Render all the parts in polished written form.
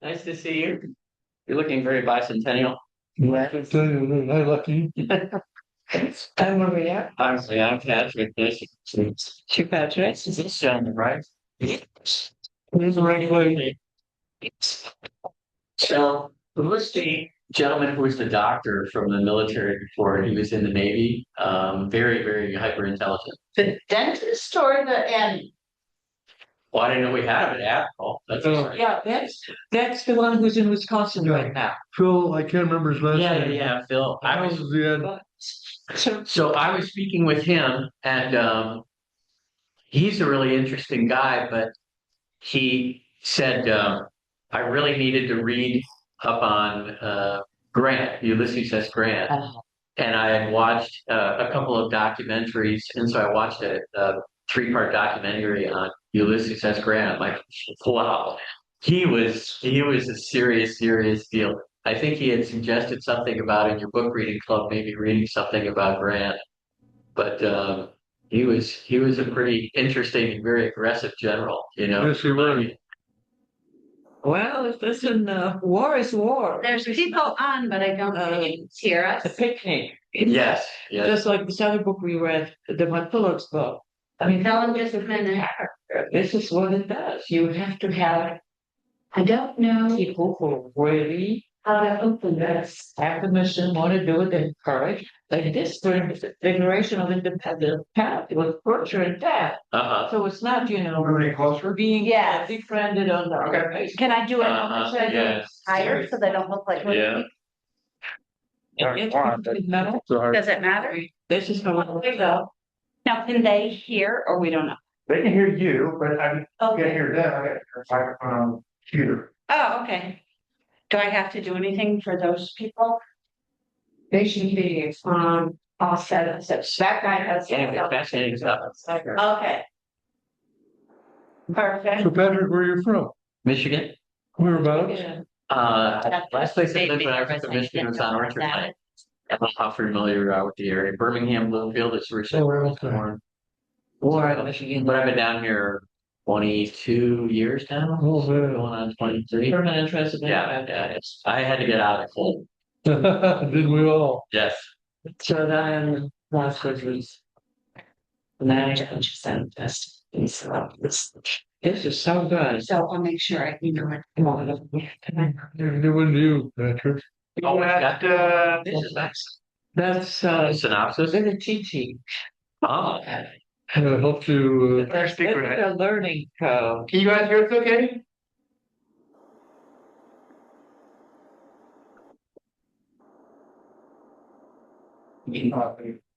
Nice to see you. You're looking very bicentennial. I tell you, I lucky. I'm Maria. I'm Patrick. Nice to meet She Patrick. you. This gentleman, right? Here's the right way. So, who was the gentleman who was the doctor from the military before he was in the Navy? Very, very hyper intelligent. The dentist or the end? Well, I didn't know we had him at Apple. That's Oh. exciting. Yeah, that's the one who's in Wisconsin right now. Phil, I can't remember his last Yeah, name. yeah, Phil. That was the end. So I was speaking with him, and he's a really interesting guy, but he said I really needed to read up on Grant, Ulysses S. Grant, and I had watched a couple of documentaries, and so I watched a three-part documentary on Ulysses S. Grant. I'm like, wow, he was a serious deal. I think he had suggested something about in your book reading club, maybe reading something about Grant, but he was a pretty interesting and very aggressive general, you know. Yes, he was. well, listen, war is war. There's people on, but I don't think you can hear us. A picnic. Yes, yes. Just like this other book we read, the McCulloch's book. I mean, Tell them just a minute. this is what it does. You have to have I don't know people who really how to open this. have the mission, want to do it, and courage. Like this during the Declaration of Independence, it was torture and death. Uh-huh. So it's not, Remember closer? being Yes. befriended on the Can I do it Yes. higher so they don't look like? Yeah. metal. Sorry. Does it matter? This is how it works out. Now, can they hear or we don't know? They can hear you, but I can't Okay. hear them. I got your microphone on the computer. Oh, okay. Do I have to do anything for those people? They should be all set up. That guy has. Anyway, fascinating stuff. Okay. Perfect. So Patrick, where are you from? Michigan. Whereabouts? Last place I lived when I was in Michigan was on Orchard Lane. I don't know how familiar you are with the area. Birmingham, Bloomfield, it's recent. War in Michigan. But I've been down here 22 years now. Oh, Going man. on 23. Permanent resident. Yeah. I had to get out of the cold. Did we all? Yes. So then last was percent test. This is so good. So I'll make sure I can do it. New one to you, Patrick. Oh, we got this is nice. That's Synopsis. the cheat sheet. Oh, Help you. That's a learning code. Can you guys hear us okay?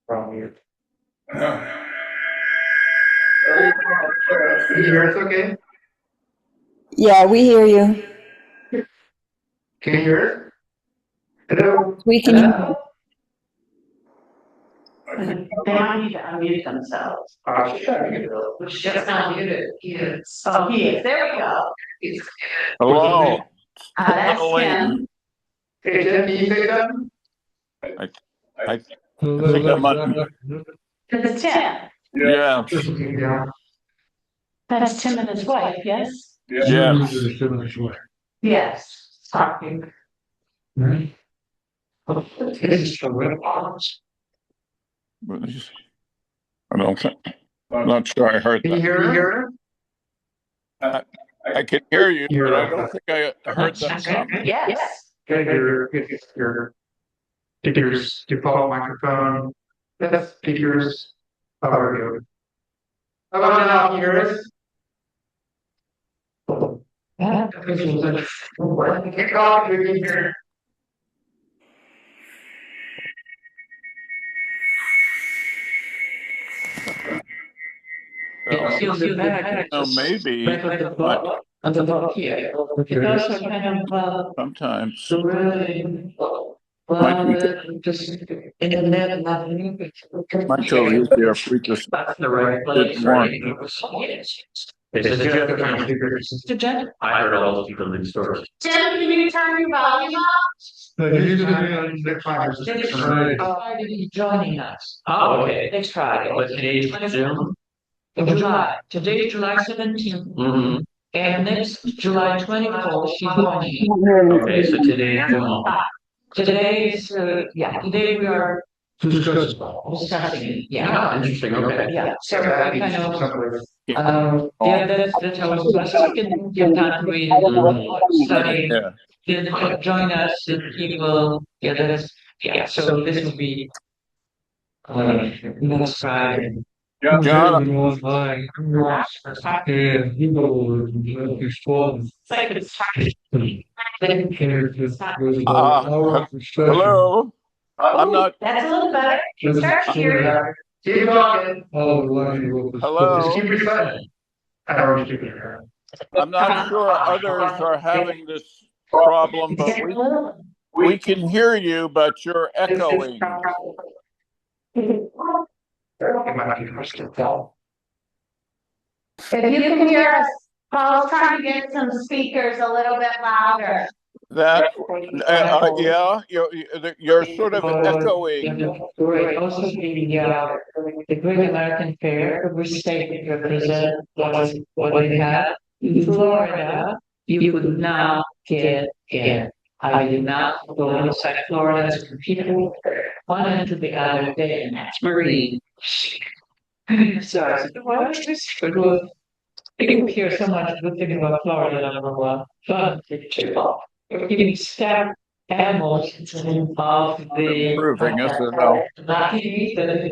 From here. Can you hear us okay? Yeah, we hear you. Can you hear us? Hello? We can. They don't need to unmute themselves. Just unmuted. Yes. Oh, he is. There we go. Hello. That's Hello, Tim. Hey, Tim, can you say something? I think That's Tim. Yeah. That's Tim and his wife, yes? Yeah. Yes. Talking. I don't think. I'm not sure I heard Can you that. hear her? I can hear you, but I don't think I heard that comment. Yes. Your default microphone. That's speakers. Power go. How about now? Can you hear us? Kick off, we can hear. Maybe On the book here. It also kind of sometimes. just in the net, nothing. My children are free to that's the right place. Good morning. This is I heard all those people in the stories. Tim, can you turn your volume up? Joining us. Oh, okay. Next Friday. But today's Zoom. July. Today is July 17th. Mm-hmm. And next July 24th, she's going. Okay, so today is Today we are discussing it. Yeah. interesting. Okay. Yeah. So I kind of, that's how it's going. So we can give time to read it, study, Yeah. then join us if you will. So this will be, next Friday. John, hello. I'm not. That's a little better. Start here. Keep talking. Hello. Just keep reciting. I don't want you to hear. I'm not sure others are having this problem, but we can hear you, but you're echoing. It might be question. If you can hear us, Paul's trying to get some speakers a little bit louder. That, yeah, you're sort of echoing. Great. Also, the Great American Fair, which state represent what they have. In Florida, you would not get in. I did not go inside Florida to compete with one end to the other day, and that's Marine. So I said, why is this? You hear so much good thing about Florida, number one. Fun, giving staff animals of the Improving, yes or no? that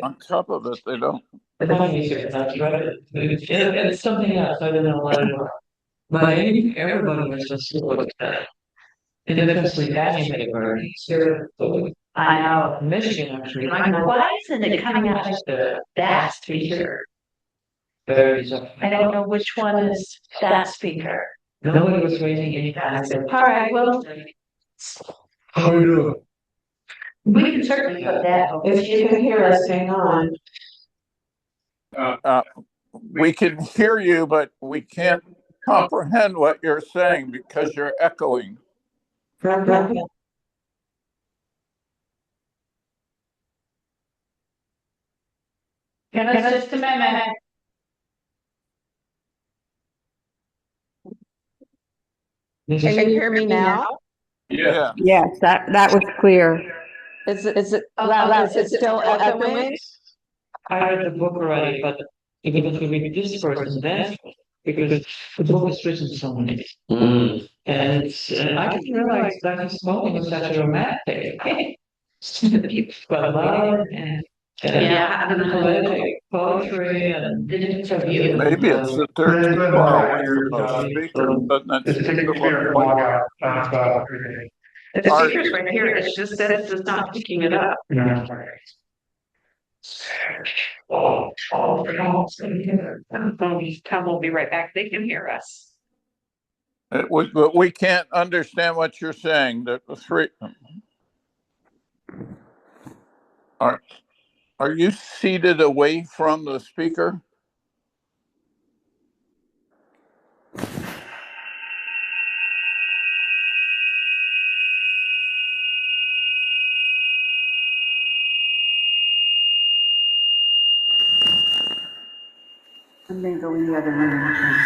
On top of it, they don't. the money is that's right. It's something else. I don't know what it was. But everybody was just looked at. And especially animated I know. Michigan actually. Why isn't it coming out as the that speaker? I don't know which one is that speaker. Nobody was raising any kind of. All right, well, How are you doing? we can certainly put that. If you can hear us, hang on. We can hear you, but we can't comprehend what you're saying because you're echoing. Give us just a minute. Can you hear me now? Yeah. Yes, that was clear. Is it Is it still echoing? I read the book already, but even if we read this person, then because the book is written so many. And it's, I didn't realize that smoking was such a romantic. But love and poetic poetry and interview. Maybe it's that they're too far away from the speaker, but that's Just take the spirit log out. Everything. The speaker's right here, it's just that it's just not picking it up. Yeah. Tom will be right back, they can hear us. but we can't understand what you're saying. The three. Are you seated away from the speaker? I'm gonna go in the other room.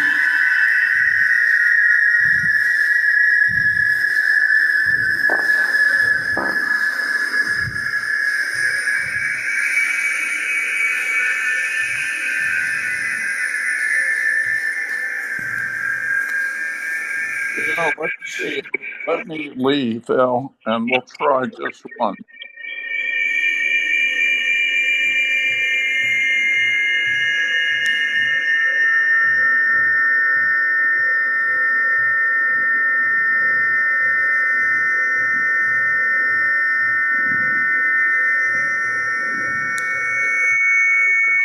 No, let's see. Let me leave, Al, and we'll try just one.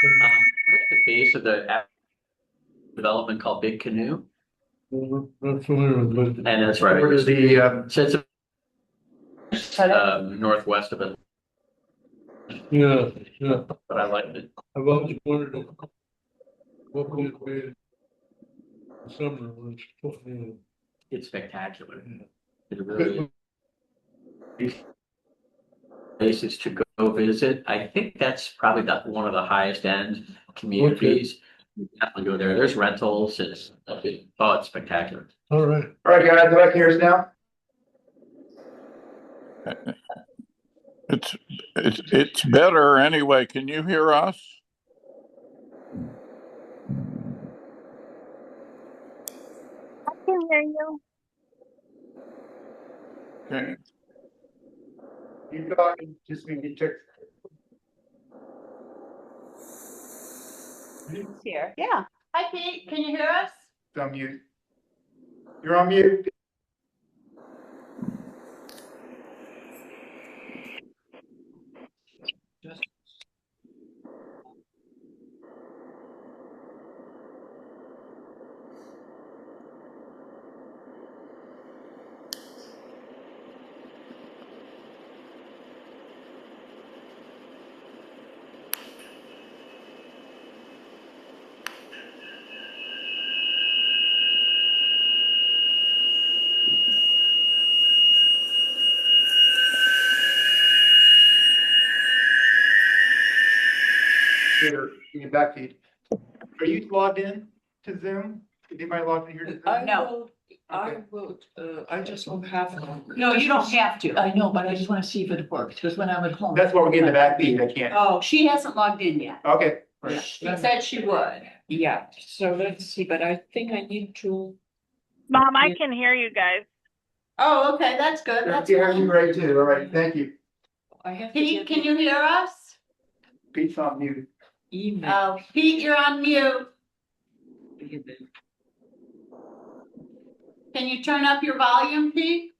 What's the base of the development called Big Canoe? Not familiar with it. And that's right. Where is the, So it's northwest of it, Yeah, but I liked it. I've always wondered what would it be in summer when it's supposed to be. It's spectacular. It really is. Places to go visit. I think that's probably one of the highest end communities. Definitely go there. There's rentals. It's spectacular. All right. All right, guys, back here now. It's better anyway. Can you hear us? I can hear you. Okay. You talking, just when you took. Here, yeah. Hi Pete, can you hear us? On mute. You're on mute. Here, you can back feed. Are you logged in to Zoom? Is anybody logged in here to Zoom? No. I will, I just don't have. No, you don't have to. I know, but I just wanna see if it works, because when I'm at home. That's why we're getting the back feed. I can't. Oh, she hasn't logged in yet. Okay. All right. She said she would. Yeah, so let's see, but I think I need to. Mom, I Yeah. can hear you guys. Oh, okay, that's good. That's You're fine. great too. All right, thank you. I have to Pete, get can you hear us? Pete's on mute. email. Oh, Pete, you're on mute. Can you turn up your volume, Pete?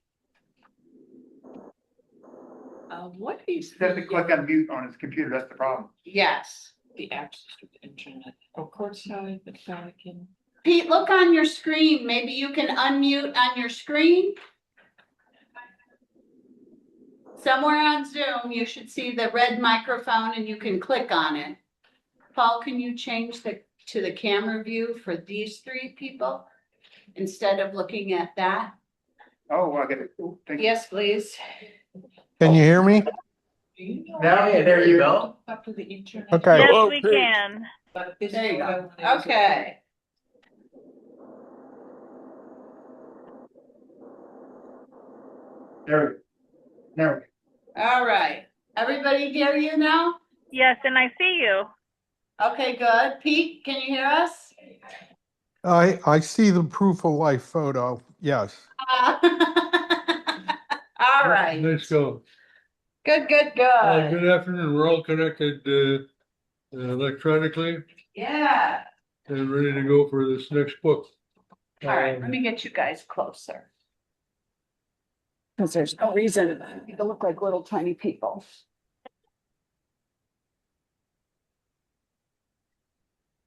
What is He has to click on mute on his computer. That's the problem. Yes. the access to the internet? Of course, I can. Pete, look on your screen. Maybe you can unmute on your screen. Somewhere on Zoom, you should see the red microphone and you can click on it. Paul, can you change to the camera view for these three people instead of looking at that? Oh, I get it. Thank you. Yes, please. Can you hear me? Now, yeah, there you go. Up to the internet. Okay. Yes, Hello, we Pete. can. But this There you is go. what I was- Okay. There we go. There we All right. Everybody hear you now? Yes, and I see you. Okay, good. Pete, can you hear us? I see the proof of life photo. Yes. All right. Let's go. Good, good, good. Good afternoon. We're all connected electronically Yeah. and ready to go for this next book. All right, let me get you guys closer. Because there's no reason to look like little tiny people.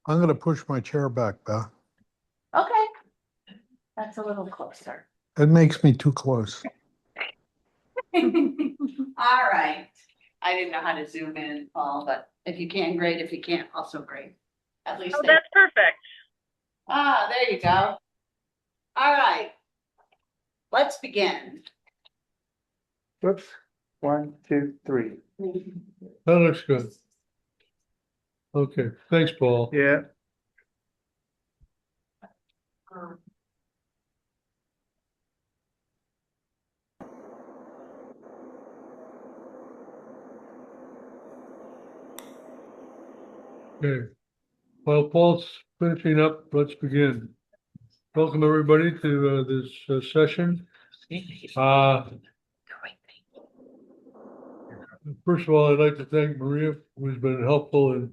I'm going to push my chair back, Beth. Okay. That's a little closer. It makes me too close. All right. I didn't know how to zoom in, Paul, but if you can, great. If you can't, also great. At least. Oh, that's perfect. There you go. All right. Let's begin. Whoops. 1, 2, 3. That looks good. Okay, thanks, Paul. Yeah. Okay. While Paul's finishing up, let's begin. Welcome, everybody, to this session. First of all, I'd like to thank Maria, who's been helpful in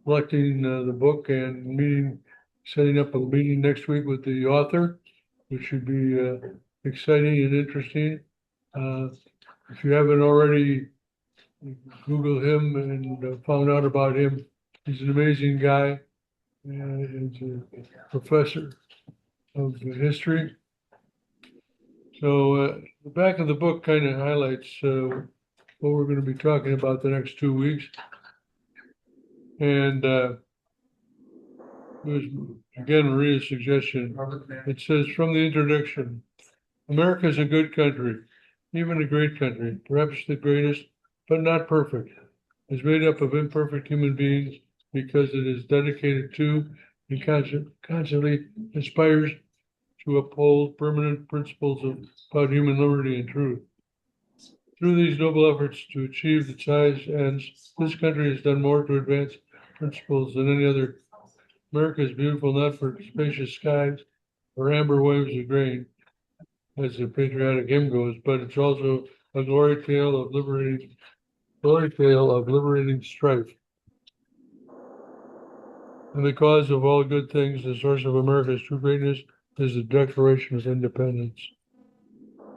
collecting the book and setting up a meeting next week with the author, which should be exciting and interesting. If you haven't already Googled him and found out about him, he's an amazing guy. He's a professor of history. So the back of the book kind of highlights what we're going to be talking about the next 2 weeks. And it was, again, Maria's suggestion. It says, from the introduction, America is a good country, even a great country, perhaps the greatest, but not perfect. It's made up of imperfect human beings because it is dedicated to and constantly aspires to uphold permanent principles about human liberty and truth. Through these noble efforts to achieve its highest ends, this country has done more to advance principles than any other. America is beautiful not for spacious skies or amber waves of grain, as the patriotic hymn goes, but it's also a glory tale of liberating strife. And the cause of all good things, the source of America's true greatness, is the Declaration of Independence.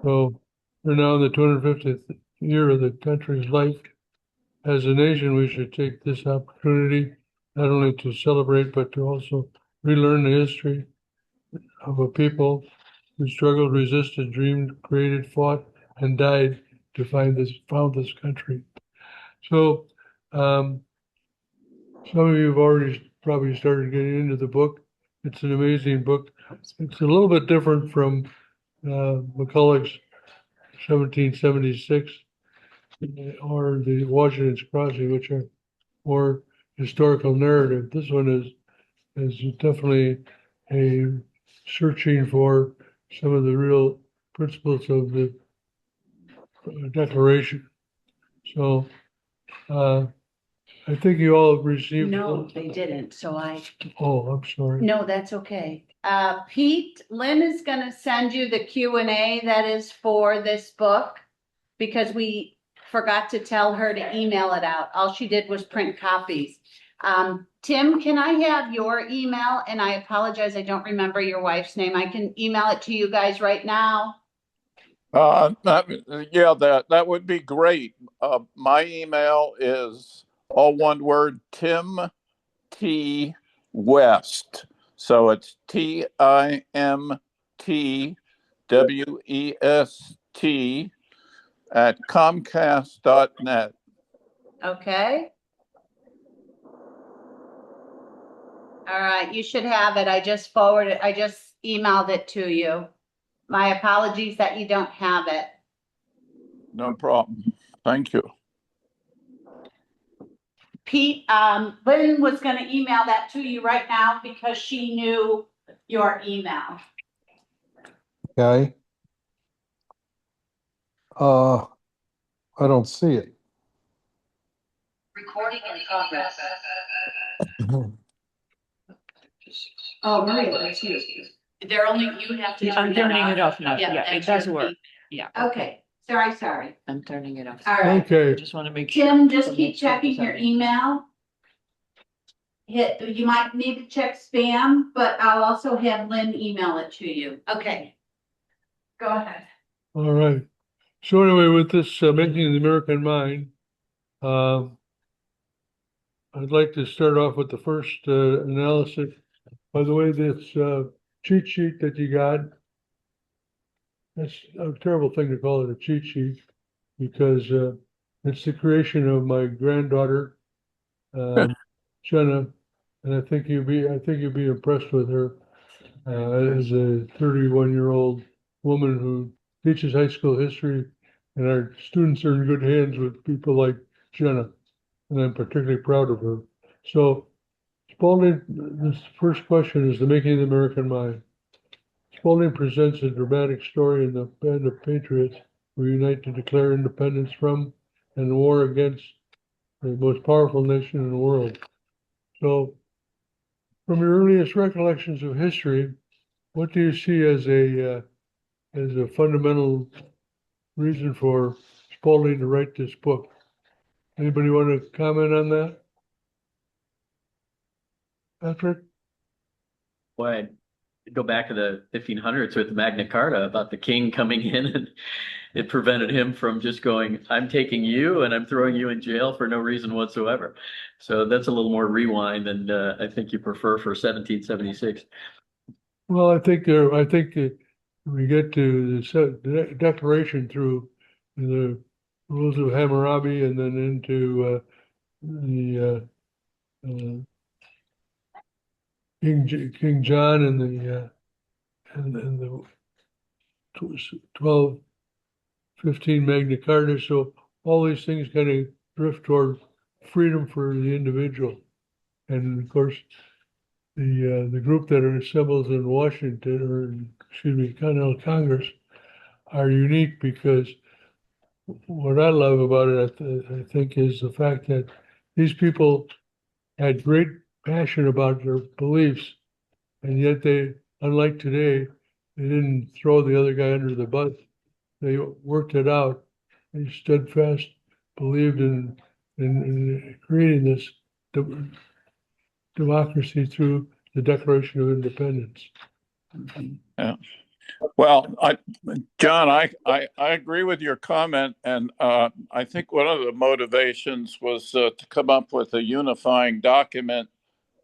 So we're now in the 250th year of the country's life. As a nation, we should take this opportunity not only to celebrate, but to also relearn the history of a people who struggled, resisted, dreamed, created, fought, and died to found this country. So some of you have already probably started getting into the book. It's an amazing book. It's a little bit different from McCulloch's 1776 or the Washington's Crossing, which are more historical narrative. This one is definitely a searching for some of the real principles of the Declaration. So I think you all received. No, they didn't, so Oh, I'm sorry. no, that's okay. Pete, Lynn is gonna send you the Q&A that is for this book because we forgot to tell her to email it out. All she did was print copies. Tim, can I have your email? And I apologize, I don't remember your wife's name. I can email it to you guys right now. That would be great. My email is all one word, Tim T. West. So it's TIMTWEST at Comcast.net. Okay. All right, you should have it. I just emailed it to you. My apologies that you don't have it. No problem. Thank you. Pete, Lynn was gonna email that to you right now because she knew your email. Okay. I don't see it. Recording in progress. Oh, Maria, that's you. They're only, you have to. I'm turning it off now. Yeah, it does work. Yeah. Okay, sorry. I'm turning it off. All right. Okay. I just want to make sure. Tim, just keep checking your email. You might need to check spam, but I'll also have Lynn email it to you. Okay. Go ahead. All right. So anyway, with this Making the American Mind, I'd like to start off with the first analysis. By the way, this cheat sheet that you got, that's a terrible thing to call it a cheat sheet because it's the creation of my granddaughter, Jenna, and I think you'll be impressed with her as a 31-year-old woman who teaches high school history, and our students are in good hands with people like Jenna, and I'm particularly proud of her. So Spalding, this first question is the making of the American mind. Spalding presents a dramatic story in the band of patriots who unite to declare independence from and war against the most powerful nation in the world. So, from your earliest recollections of history, what do you see as a fundamental reason for Spalding to write this book? Anybody want to comment on that? Patrick? Well, I'd go back to the 1500s with Magna Carta about the king coming in, and it prevented him from just going, I'm taking you and I'm throwing you in jail for no reason whatsoever. So that's a little more rewind than I think you prefer for 1776. Well, I think we get to the Declaration through the rules of Hammurabi and then into the King John and the 1215 Magna Carta. So all these things kind of drift toward freedom for the individual. And of course, the group that are assembled in Washington, or excuse me, Continental Congress, are unique because what I love about it, I think, is the fact that these people had great passion about their beliefs, and yet they, unlike today, they didn't throw the other guy under the bus. They worked it out. They stood fast, believed in creating this democracy through the Declaration of Independence. Yeah. Well, John, I agree with your comment, and I think one of the motivations was to come up with a unifying document,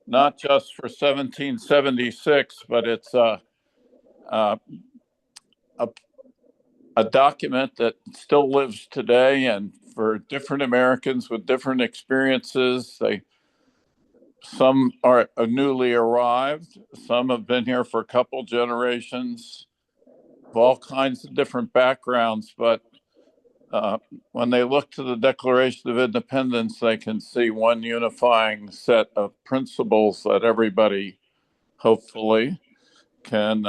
not just for 1776, but it's a document that still lives today, and for different Americans with different experiences. Some are newly arrived, some have been here for a couple generations, of all kinds of different backgrounds, but when they look to the Declaration of Independence, they can see one unifying set of principles that everybody hopefully can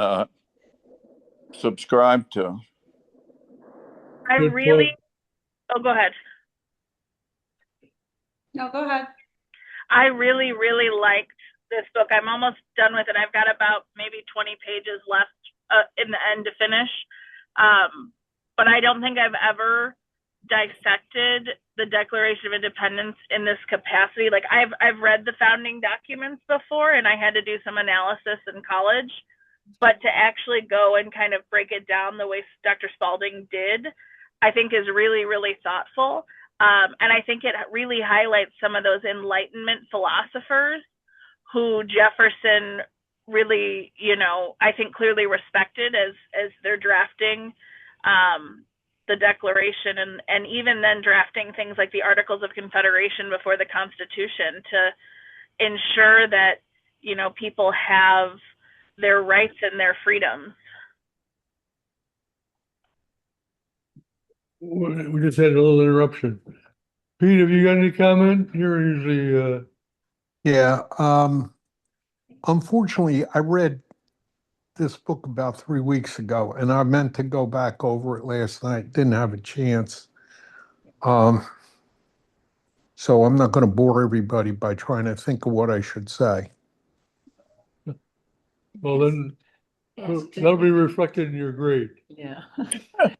subscribe to. I Good really, point. oh, go ahead. No, go ahead. I really, really liked this book. I'm almost done with it. I've got about maybe 20 pages left in the end to finish. But I don't think I've ever dissected the Declaration of Independence in this capacity. Like I've read the founding documents before, and I had to do some analysis in college, but to actually go and kind of break it down the way Dr. Spalding did, I think is really, really thoughtful. And I think it really highlights some of those Enlightenment philosophers who Jefferson really, I think clearly respected as they're drafting the Declaration, and even then drafting things like the Articles of Confederation before the Constitution to ensure that, people have their rights and their freedoms. We just had a little interruption. Pete, have you got any comment? You're usually Yeah, unfortunately, I read this book about 3 weeks ago, and I meant to go back over it last night. Didn't have a chance. So I'm not going to bore everybody by trying to think of what I should say. well then that'll be reflected in your grade. Yeah.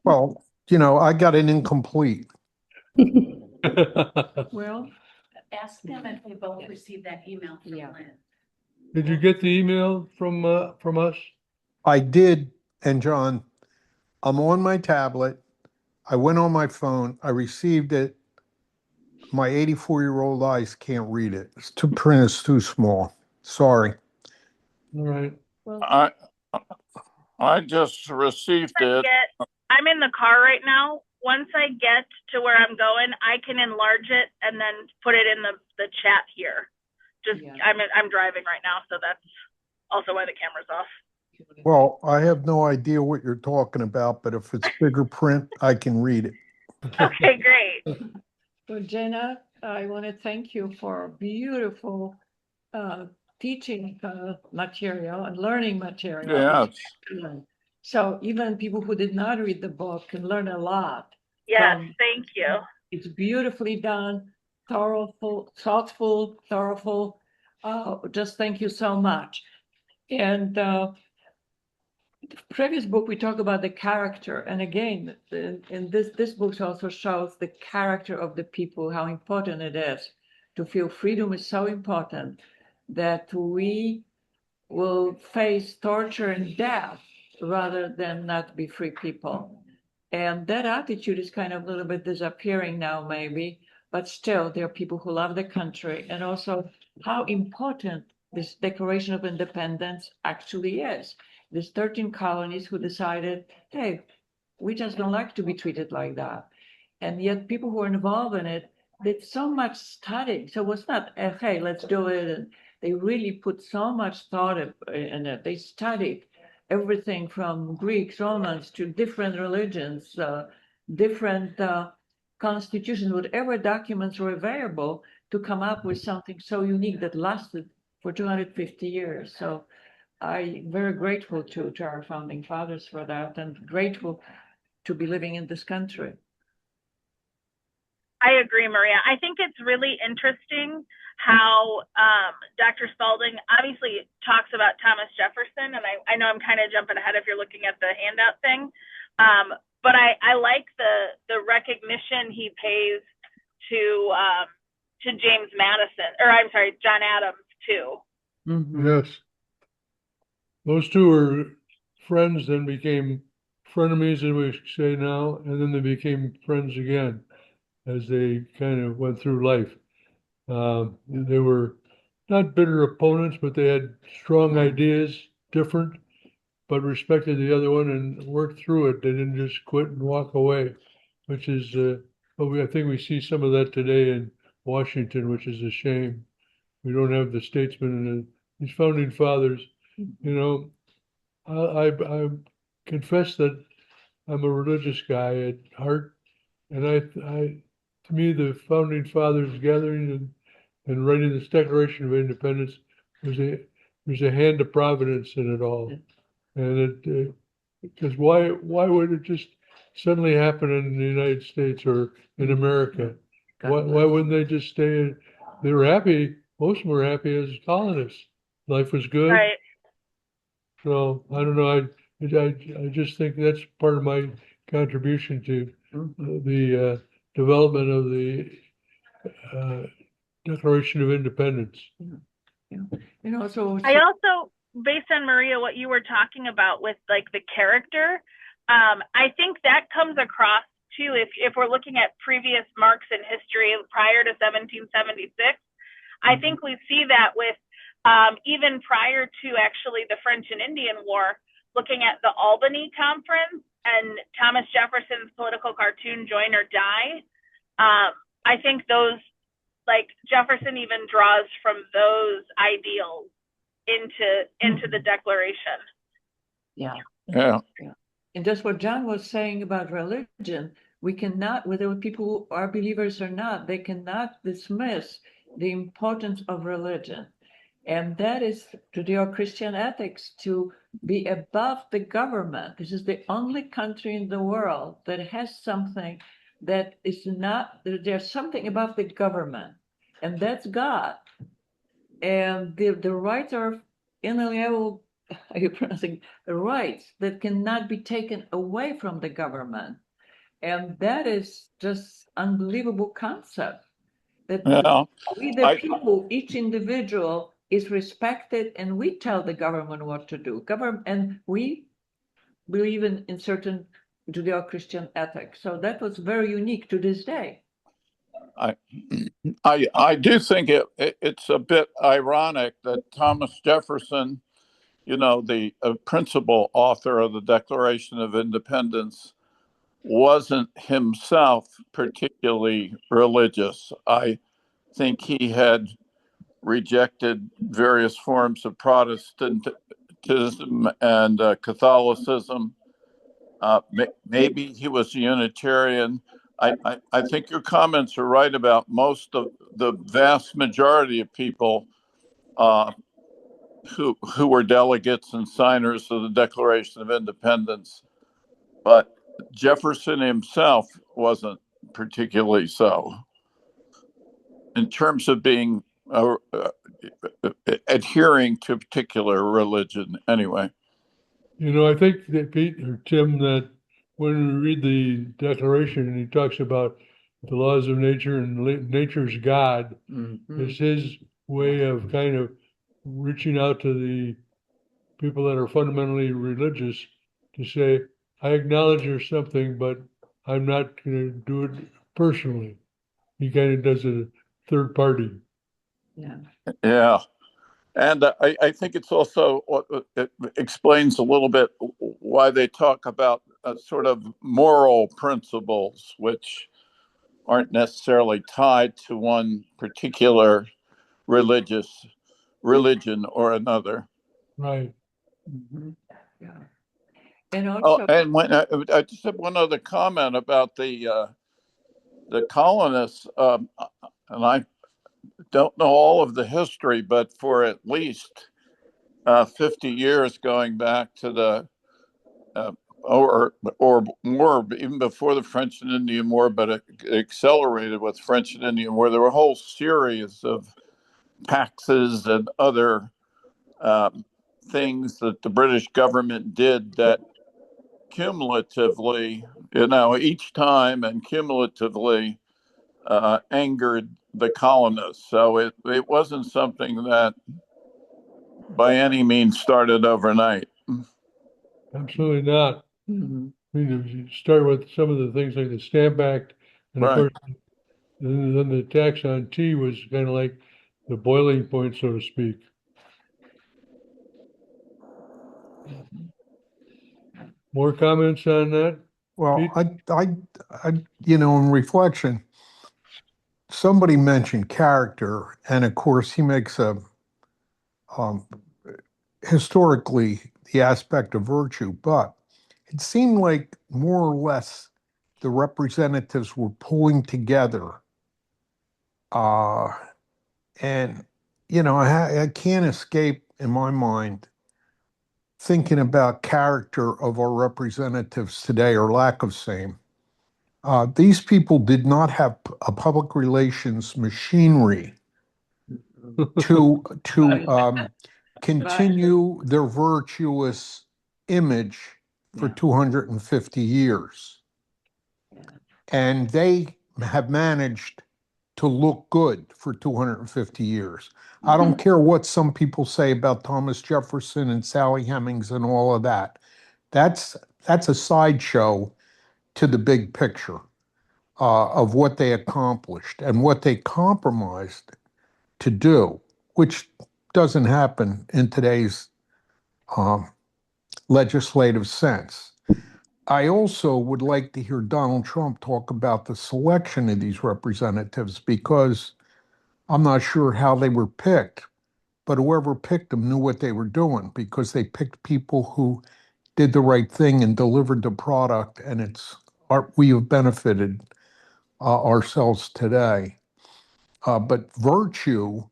Well, I got an incomplete. Well, Ask them if they both received that email from Yeah. Lynn. Did you get the email from us? I did, and John, I'm on my tablet. I went on my phone. I received it. My 84-year-old eyes can't read it. Print is too small. Sorry. All right. well, I just received it. I'm in the car right now. Once I get to where I'm going, I can enlarge it and then put it in the chat here. Yeah. I'm driving right now, so that's also why the camera's off. Well, I have no idea what you're talking about, but if it's bigger print, I can read it. Okay, great. Well, Jenna, I want to thank you for beautiful teaching material and learning material. Yes. So even people who did not read the book can learn a lot. Yes, from- thank you. It's beautifully done, thoughtful. Just thank you so much. And the previous book, we talked about the character. And again, in this book also shows the character of the people, how important it is to feel freedom is so important that we will face torture and death rather than not be free people. And that attitude is kind of a little bit disappearing now, maybe, but still there are people who love the country, and also how important this Declaration of Independence actually is. There's 13 colonies who decided, hey, we just don't like to be treated like that. And yet people who are involved in it did so much studying. So it was not, hey, let's do it. And they really put so much thought in it. They studied everything from Greeks, Romans to different religions, different constitutions, whatever documents were available to come up with something so unique that lasted for 250 years. So I'm very grateful to our founding fathers for that, and grateful to be living in this country. I agree, Maria. I think it's really interesting how Dr. Spalding obviously talks about Thomas Jefferson, and I know I'm kind of jumping ahead if you're looking at the handout thing, but I like the recognition he pays to James Madison, or I'm sorry, John Adams too. Mm-hmm. Yes. Those two were friends, then became frenemies, as we say now, and then they became friends again as they kind of went through life. They were not bitter opponents, but they had strong ideas, different, but respected the other one and worked through it. They didn't just quit and walk away, which is, I think we see some of that today in Washington, which is a shame. We don't have the statesmen and these founding fathers. You know, I confess that I'm a religious guy at heart, and to me, the founding fathers gathering and writing this Declaration of Independence there's a hand of providence in it all, and because why would it just suddenly happen in the United States or in America? Why wouldn't they just stay? They were happy. Most of them were happy as colonists. Life was good. Right. So I don't know. I just think that's part of my contribution to the development of the Declaration of Independence. So I also, based on Maria, what you were talking about with like the character, I think that comes across too. If we're looking at previous marks in history prior to 1776, I think we see that with even prior to actually the French and Indian War, looking at the Albany Conference and Thomas Jefferson's political cartoon Join or Die. I think those, like Jefferson even draws from those ideals into the Declaration. Yeah. Yeah. And that's what John was saying about religion. We cannot, whether people who are believers or not, they cannot dismiss the importance of religion. And that is Judeo-Christian ethics, to be above the government. This is the only country in the world that has something that is not, there's something above the government, and that's God. And the rights are inalienable, are you pronouncing rights that cannot be taken away from the government. And that is just unbelievable concept. That we the people, each individual is respected, and we tell the government what to do. And we believe in certain Judeo-Christian ethics. So that was very unique to this day. I do think it's a bit ironic that Thomas Jefferson, the principal author of the Declaration of Independence, wasn't himself particularly religious. I think he had rejected various forms of Protestantism and Catholicism. Maybe he was a Unitarian. I think your comments are right about most of the vast majority of people who were delegates and signers of the Declaration of Independence. But Jefferson himself wasn't particularly so in terms of being adhering to a particular religion anyway. I think that Pete or Tim, that when we read the Declaration and he talks about the laws of nature and nature's God, it's his way of kind of reaching out to the people that are fundamentally religious to say, I acknowledge there's something, but I'm not going to do it personally. He kind of does a third party. Yeah. And I think it's also, it explains a little bit why they talk about sort of moral principles, which aren't necessarily tied to one particular religion or another. Right. Yeah. And also, and when I just have one other comment about the colonists, and don't know all of the history, but for at least 50 years going back to the or more, even before the French and Indian War, but it accelerated with French and Indian War. There were a whole series of taxes and other things that the British government did that cumulatively, each time and cumulatively angered the colonists. So it wasn't something that by any means started overnight. Absolutely not. Mhm. I mean, if you start with some of the things like the Stamp Act, and of Right. course, then the tax on tea was kind of like the boiling point, so to speak. More comments on that? Well, Pete? in reflection, somebody mentioned character, and of course, he makes um, historically the aspect of virtue, but it seemed like more or less the representatives were pulling together. Uh, and, I can't escape in my mind thinking about character of our representatives today or lack of same. These people did not have a public relations machinery to continue their virtuous image for Yeah. 250 years. And they have managed to look good for 250 years. I don't care what some people say about Thomas Jefferson and Sally Hemings and all of that. That's a sideshow to the big picture of what they accomplished and what they compromised to do, which doesn't happen in today's um, legislative sense. I also would like to hear Donald Trump talk about the selection of these representatives because I'm not sure how they were picked, but whoever picked them knew what they were doing because they picked people who did the right thing and delivered the product, and we have benefited ourselves today. But virtue,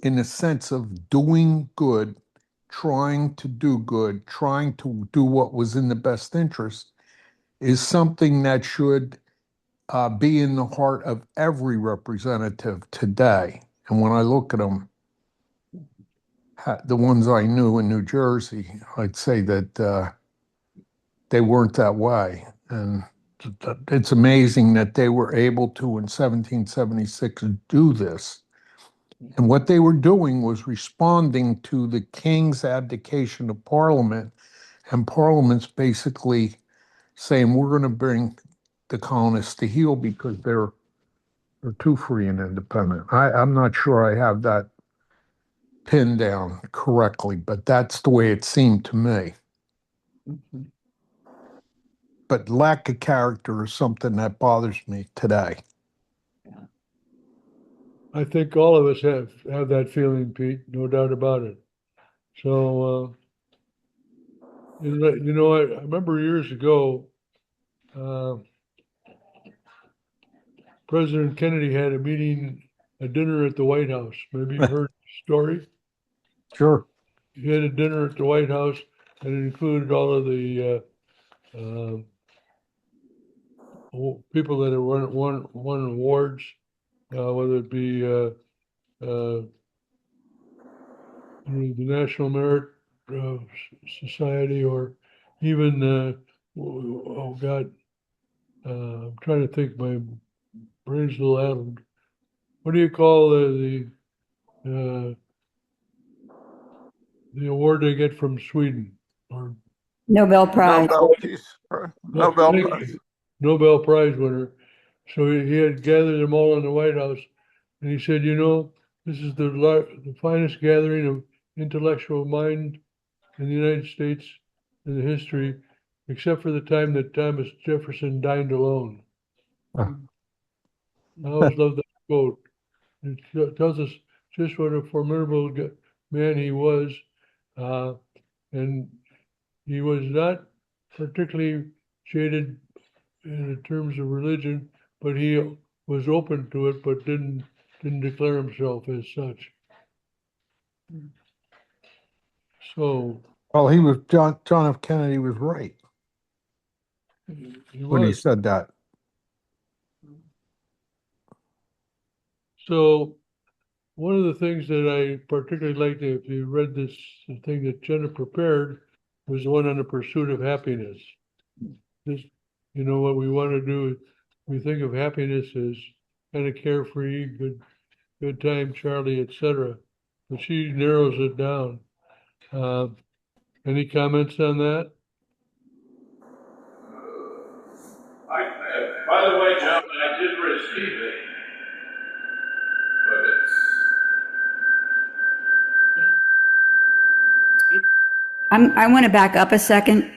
in the sense of doing good, trying to do good, trying to do what was in the best interest, is something that should be in the heart of every representative today. And when I look at them, the ones I knew in New Jersey, I'd say that they weren't that way. And it's amazing that they were able to, in 1776, do this. And what they were doing was responding to the king's abdication of Parliament, and Parliament's basically saying, we're going to bring the colonists to heel because they're too free and independent. I'm not sure I have that pinned down correctly, but that's the way it seemed to me. Mhm. But lack of character is something that bothers me today. I think all of us have that feeling, Pete, no doubt about it. So, I remember years ago, uh, President Kennedy had a dinner at the White House. Maybe you heard the story. Sure. He had a dinner at the White House, and it included all of the people that have won awards, whether it be the National Merit Society or even oh God, I'm trying to think. My brain's a little addled. What do you call the award they get from Sweden or Nobel Prize. Nobel Peace, Nobel Thank Prize. you. Nobel Prize winner? So he had gathered them all in the White House, and he said, this is the finest gathering of intellectual mind in the United States in the history, except for the time that Thomas Jefferson dined alone. Huh. I always love that quote. It tells us just what a formidable man he was, and he was not particularly jaded in terms of religion, but he was open to it, but didn't didn't declare himself as such. So Well, he was, John F. Kennedy was right he when he was. said that. So one of the things that I particularly liked, if you read this thing that Jenna prepared, was the one on the pursuit of happiness. This, you know, what we want to do, we think of happiness as kind of carefree, good time, Charlie, etc. But she narrows it down. Any comments on that? By the way, John, I did receive it, but I want to back up a second.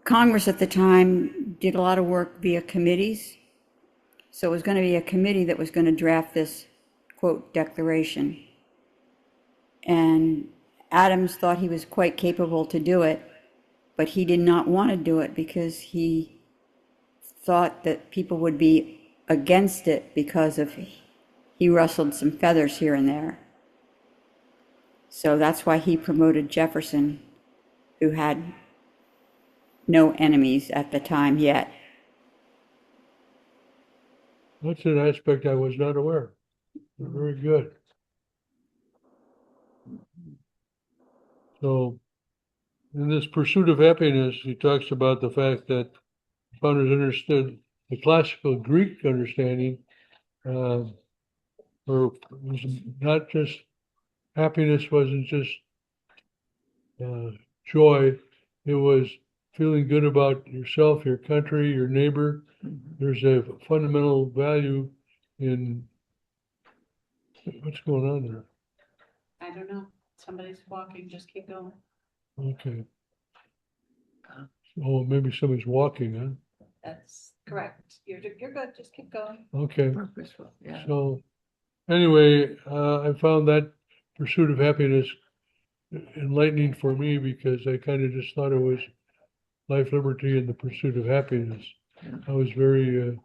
Congress at the time did a lot of work via committees. So it was going to be a committee that was going to draft this, quote, declaration. And Adams thought he was quite capable to do it, but he did not want to do it because he thought that people would be against it because of he rustled some feathers here and there. So that's why he promoted Jefferson, who had no enemies at the time yet. That's an aspect I was not aware. Very good. So in this pursuit of happiness, he talks about the fact that founders understood the classical Greek understanding, or was not just happiness wasn't just joy, it was feeling good about yourself, your country, your neighbor. There's a fundamental value in what's going on there. I don't know. Somebody's walking, just keep going. Okay. Oh, maybe somebody's walking, That's correct. You're good, just keep going. huh? Okay. Purposeful, yeah. So anyway, I found that pursuit of happiness enlightening for me because I kind of just thought it was life, liberty, and the pursuit of happiness. I was very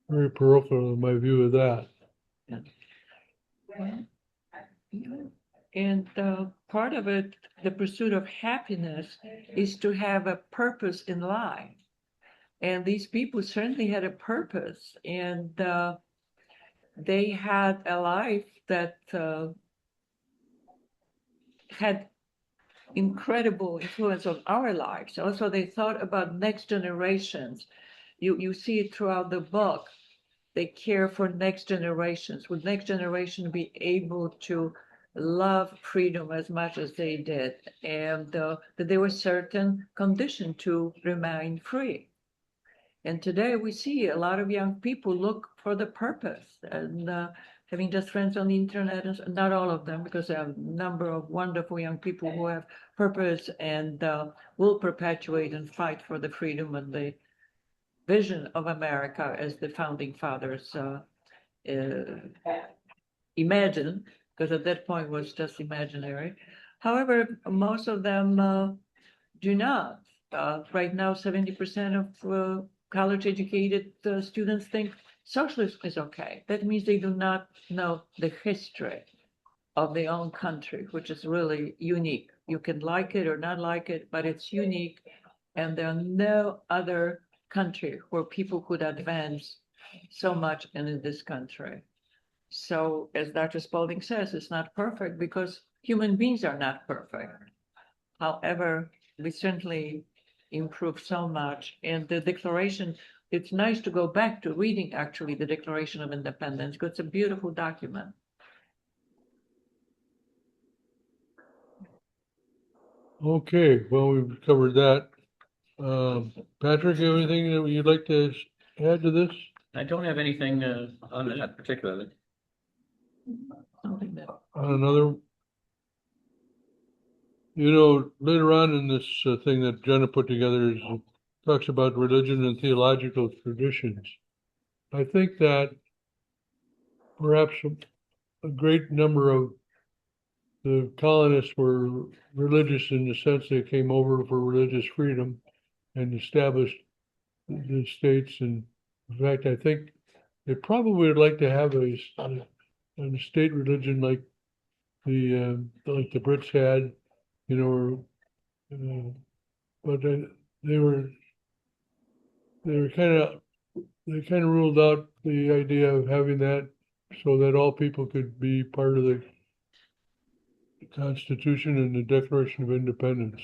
parochial in my view of that. And part of it, the pursuit of happiness, is to have a purpose in life. And these people certainly had a purpose, and they had a life that had incredible influence on our lives. Also, they thought about next generations. You see it throughout the book. They care for next generations. Would next generation be able to love freedom as much as they did? And that there were certain conditions to remain free. And today we see a lot of young people look for the purpose, and having just friends on the internet, and not all of them, because there are a number of wonderful young people who have purpose and will perpetuate and fight for the freedom and the vision of America as the founding fathers imagined, because at that point it was just imaginary. However, most of them do not. Right now, 70% of college-educated students think socialism is okay. That means they do not know the history of their own country, which is really unique. You can like it or not like it, but it's unique, and there are no other country where people could advance so much in this country. So, as Dr. Spalding says, it's not perfect because human beings are not perfect. However, we certainly improved so much. And the Declaration, it's nice to go back to reading actually the Declaration of Independence, because it's a beautiful document. Okay, well, we've covered that. Patrick, anything that you'd like to add to this? I don't have anything on that particularly. Something that On another, later on in this thing that Jenna put together is talks about religion and theological traditions. I think that perhaps a great number of the colonists were religious in the sense they came over for religious freedom and established the states. And in fact, I think they probably would like to have a state religion like like the Brits had, you know, but they were they kind of ruled out the idea of having that so that all people could be part of the Constitution and the Declaration of Independence.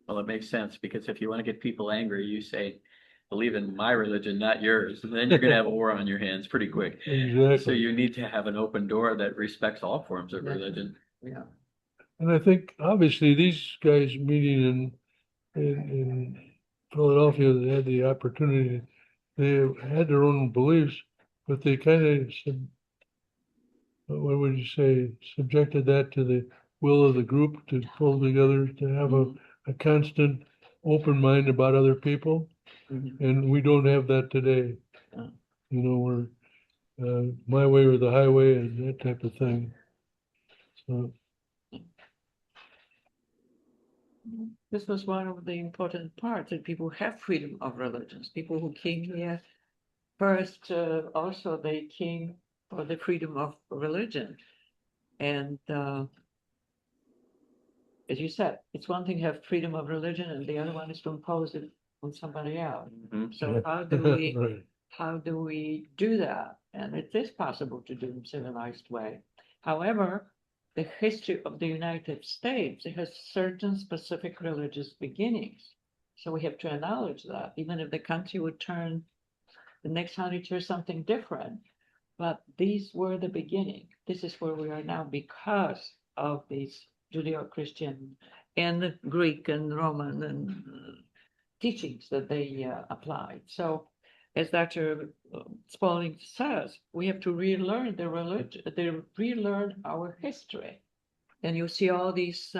Well, it makes sense because if you want to get people angry, you say, believe in my religion, not yours. And then you're going to have a war on your hands pretty quick. So Exactly. you need to have an open door that respects all forms of religion. Yeah. And I think obviously these guys meeting in Philadelphia, they had the opportunity, they had their own beliefs, but they kind of, what would you say, subjected that to the will of the group to pull together, to have a constant open mind about other people. Mhm. And we don't have that today. Yeah. You know, we're my way or the highway and that type of thing. So This was one of the important parts that people have freedom of religions. People who came here first, also they came for the freedom of religion. And as you said, it's one thing to have freedom of religion, and the other one is to impose it on somebody else. So how do we right. how do we do that? And it is possible to do in a civilized way. However, the history of the United States, it has certain specific religious beginnings. So we have to acknowledge that, even if the country would turn the next 100 years something different. But these were the beginning. This is where we are now because of these Judeo-Christian and the Greek and Roman and teachings that they applied. So as Dr. Spalding says, we have to relearn the religion, relearn our history. And you see all these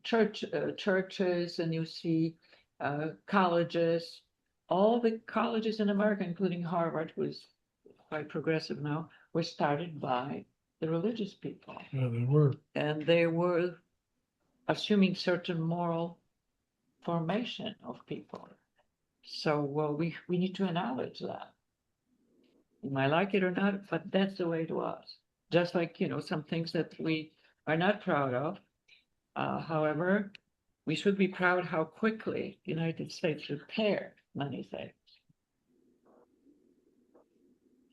churches, and you see colleges. All the colleges in America, including Harvard, who is quite progressive now, were started by the religious people. Yeah, they were. And they were assuming certain moral formation of people. So we need to acknowledge that. You might like it or not, but that's the way it was. Just like, some things that we are not proud of. However, we should be proud how quickly the United States repaired many things.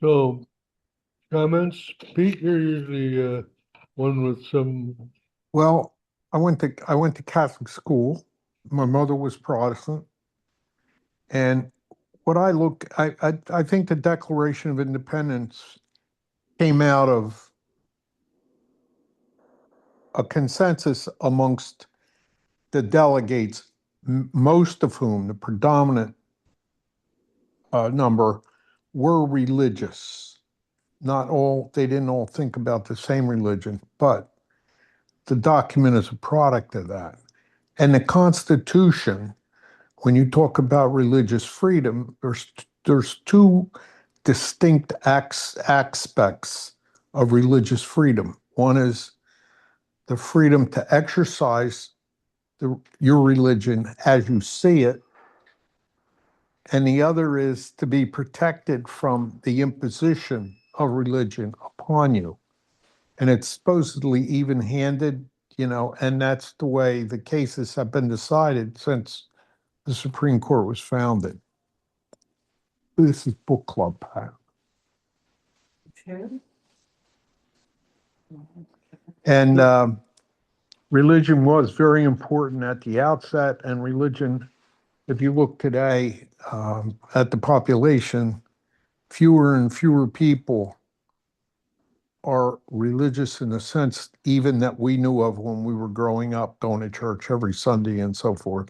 So, comments? Pete, you're usually one with some. Well, I went to Catholic school. My mother was Protestant. And what I think the Declaration of Independence came out of a consensus amongst the delegates, most of whom, the predominant number, were religious. Not all, they didn't all think about the same religion, but the document is a product of that. And the Constitution, when you talk about religious freedom, there's two distinct aspects of religious freedom. One is the freedom to exercise your religion as you see it, and the other is to be protected from the imposition of religion upon you. And it's supposedly even-handed, and that's the way the cases have been decided since the Supreme Court was founded. This is book club, Pat. And religion was very important at the outset, and religion, if you look today at the population, fewer and fewer people are religious in the sense even that we knew of when we were growing up, going to church every Sunday and so forth.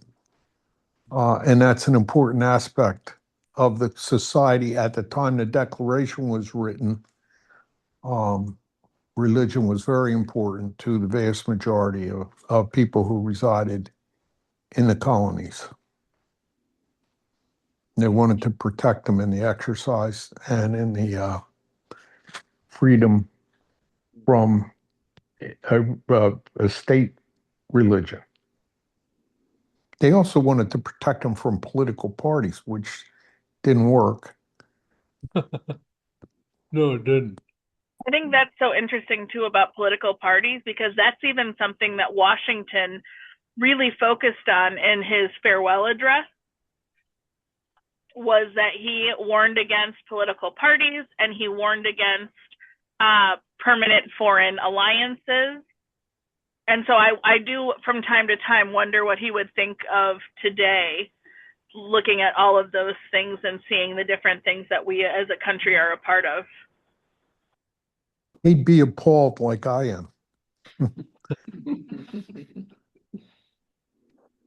And that's an important aspect of the society at the time the Declaration was written. Religion was very important to the vast majority of people who resided in the colonies. They wanted to protect them in the exercise and in the freedom from a state religion. They also wanted to protect them from political parties, which didn't work. No, it didn't. I think that's so interesting too about political parties, because that's even something that Washington really focused on in his farewell address, was that he warned against political parties and he warned against permanent foreign alliances. And so I do from time to time wonder what he would think of today, looking at all of those things and seeing the different things that we as a country are a part of. He'd be appalled like I am.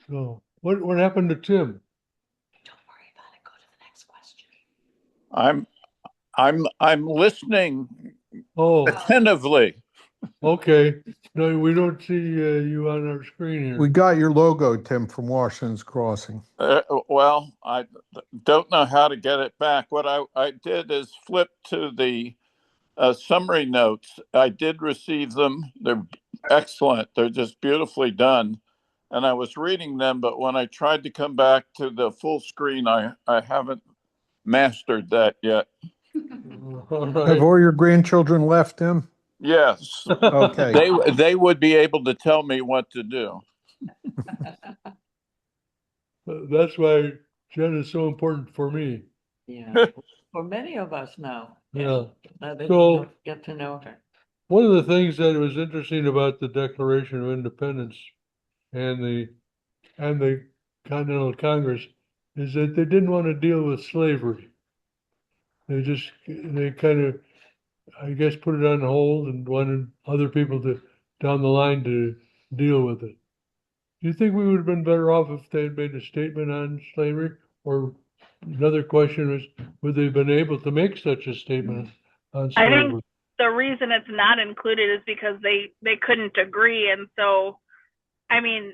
So what happened to Tim? Don't worry about it. Go to the next question. I'm listening Oh, attentively. okay. No, we don't see you on our screen here. We got your logo, Tim, from Washington's Crossing. Well, I don't know how to get it back. What I did is flip to the summary notes. I did receive them. They're excellent. They're just beautifully done. And I was reading them, but when I tried to come back to the full screen, I haven't mastered that yet. All Have right. all your grandchildren left, Tim? Yes. Okay. They would be able to tell me what to do. That's why Jen is so important for me. Yeah, for many of us now. Yeah. They So- get to know her. One of the things that was interesting about the Declaration of Independence and the Continental Congress is that they didn't want to deal with slavery. They kind of, I guess, put it on hold and wanted other people to down the line to deal with it. Do you think we would have been better off if they had made a statement on slavery? Or another question is, would they have been able to make such a statement on I slavery? think the reason it's not included is because they couldn't agree. And so, I mean,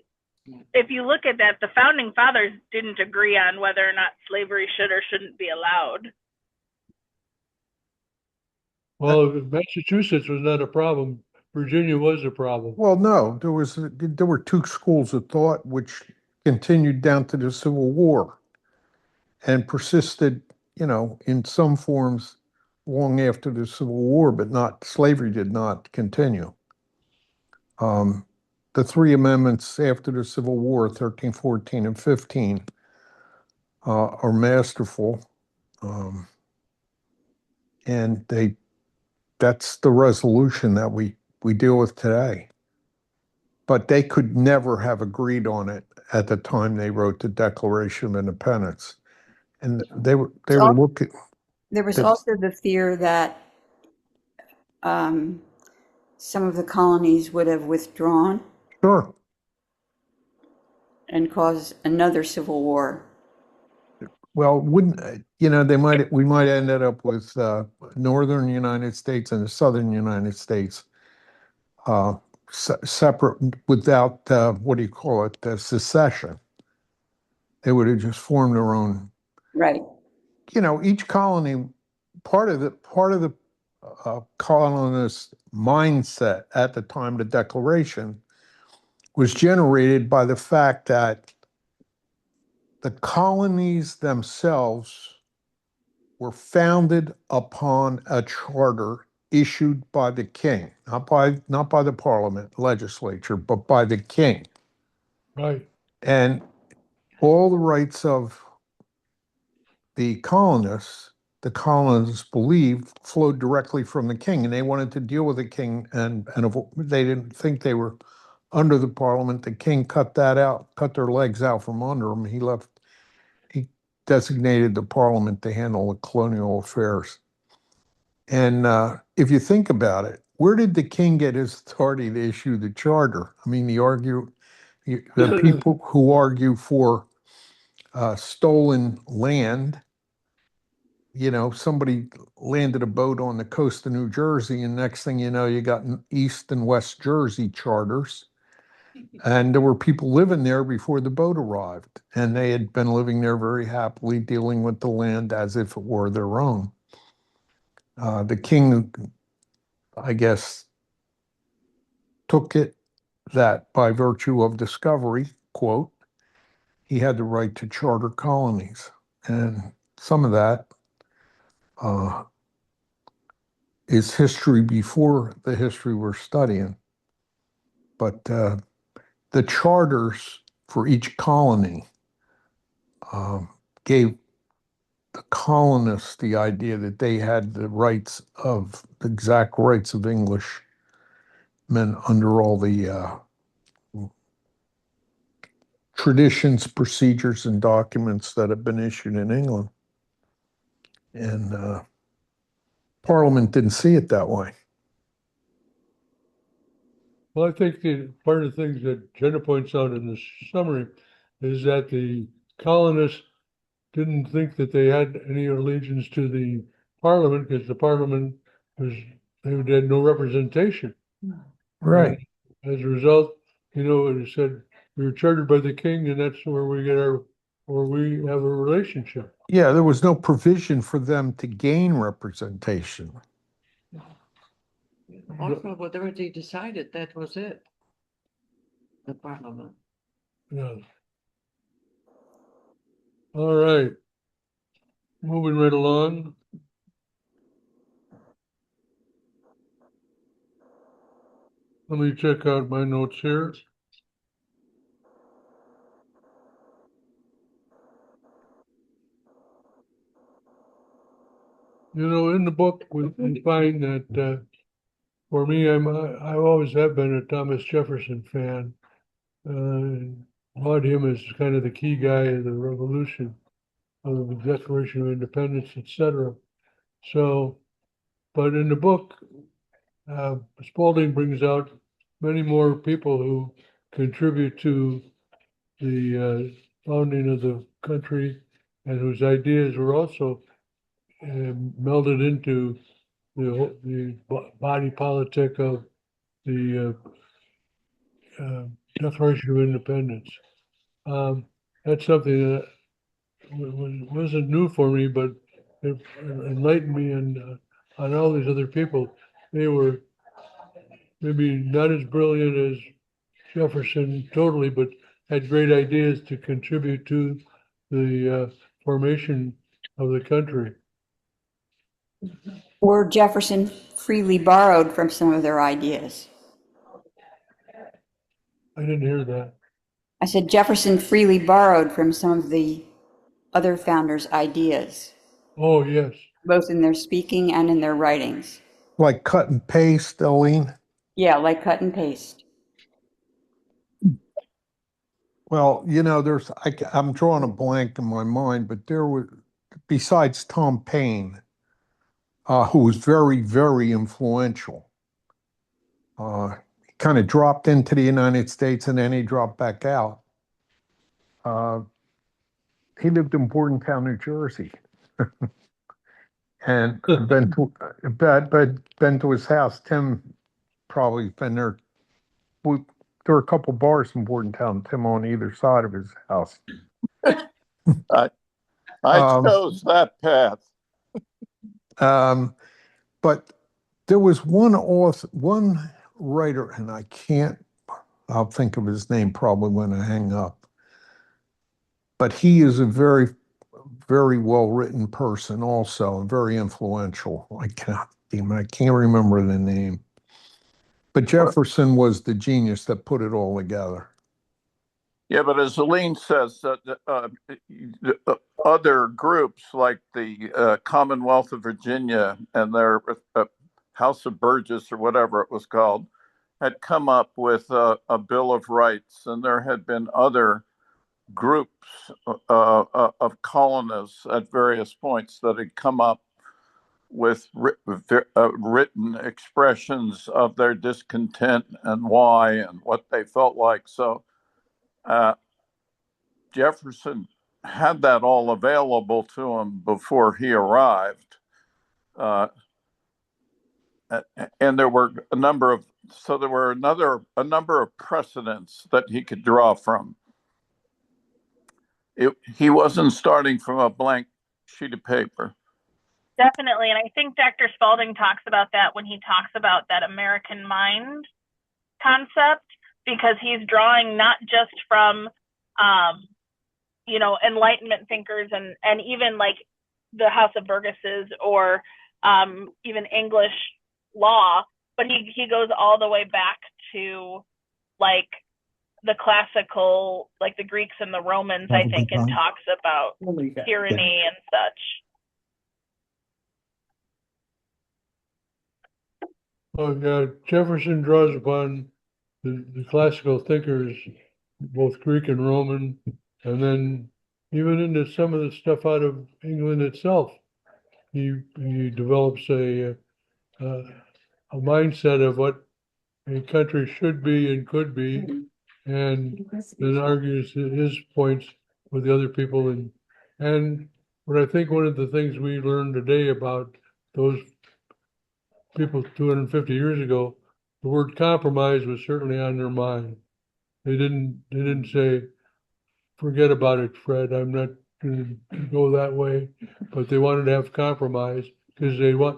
if you look at that, the founding fathers didn't agree on whether or not slavery should or shouldn't be allowed. Well, Massachusetts was not a problem. Virginia was a problem. Well, no, there were two schools of thought which continued down to the Civil War and persisted, in some forms long after the Civil War, but slavery did not continue. The three amendments after the Civil War, 13, 14, and 15, are masterful. And that's the resolution that we deal with today. But they could never have agreed on it at the time they wrote the Declaration of Independence. And they were looking. There was Yes. also the fear that some of the colonies would have withdrawn Sure. and caused another civil war. Well, we might have ended up with northern United States and the southern United States separate without secession. They would have just formed their own. Right. Each colony, part of the colonist mindset at the time of the Declaration was generated by the fact that the colonies themselves were founded upon a charter issued by the king, not by the parliament, legislature, but by the king. Right. And all the rights of the colonists believed flowed directly from the king, and they wanted to deal with the king, and they didn't think they were under the parliament. The king cut their legs out from under them. He designated the parliament to handle the colonial affairs. And if you think about it, where did the king get his authority to issue the charter? I mean, the people who argue for stolen land, somebody landed a boat on the coast of New Jersey, and next thing you know, you got East and West Jersey charters. And there were people living there before the boat arrived, and they had been living there very happily, dealing with the land as if it were their own. The king, I guess, took it that by virtue of discovery, quote, he had the right to charter colonies. And some of that is history before the history we're studying. But the charters for each colony gave the colonists the idea that they had the exact rights of Englishmen under all the traditions, procedures, and documents that have been issued in England. And Parliament didn't see it that way. Well, I think part of the things that Jenna points out in this summary is that the colonists didn't think that they had any allegiance to the Parliament because the Parliament they had no representation. Right. And as a result, it said we were chartered by the king, and that's where we have a relationship. Yeah, there was no provision for them to gain representation. Also, whatever they decided, that was it. The Parliament. Yeah. All right. Moving right along. Let me check out my notes here. In the book, we find that for me, I always have been a Thomas Jefferson fan. About him as kind of the key guy of the Revolution, of the Declaration of Independence, etc. So, but in the book, Spalding brings out many more people who contribute to the founding of the country and whose ideas were also melded into the body politic of the Declaration of Independence. That's something that wasn't new for me, but it enlightened me on all these other people. They were maybe not as brilliant as Jefferson totally, but had great ideas to contribute to the formation of the country. Or Jefferson freely borrowed from some of their ideas. I didn't hear that. I said Jefferson freely borrowed from some of the other founders' ideas, Oh, yes. both in their speaking and in their writings. Like cut and paste, Eileen? Yeah, like cut and paste. Well, I'm drawing a blank in my mind, but there was, besides Tom Paine, who was very, very influential. He kind of dropped into the United States and then he dropped back out. He lived in Bordentown, New Jersey. And been to his house. Tim probably been there. There were a couple bars in Bordentown, Tim on either side of his house. I chose that path. But there was one writer, and I'll think of his name probably when I hang up. But he is a very, very well-written person also, and very influential. I can't remember the name. But Jefferson was the genius that put it all together. Yeah, but as Eileen says, other groups like the Commonwealth of Virginia and their House of Burgess or whatever it was called had come up with a Bill of Rights, and there had been other groups of colonists at various points that had come up with written expressions of their discontent and why and what they felt like. So Jefferson had that all available to him before he arrived. And there were a number of precedents that he could draw from. He wasn't starting from a blank sheet of paper. Definitely. And I think Dr. Spalding talks about that when he talks about that American mind concept, because he's drawing not just from, you know, Enlightenment thinkers and even like the House of Burgesses or even English law, but he goes all the way back to like the classical, like the Greeks and the Romans, I think, and talks about tyranny and such. Oh, yeah, Jefferson draws upon the classical thinkers, both Greek and Roman, and then even into some of the stuff out of England itself. He develops a mindset of what a country should be and could be, and then argues his points with the other people. And what I think one of the things we learned today about those people 250 years ago, the word compromise was certainly on their mind. They didn't say, forget about it, Fred, I'm not going to go that way, but they wanted to have compromise because they were,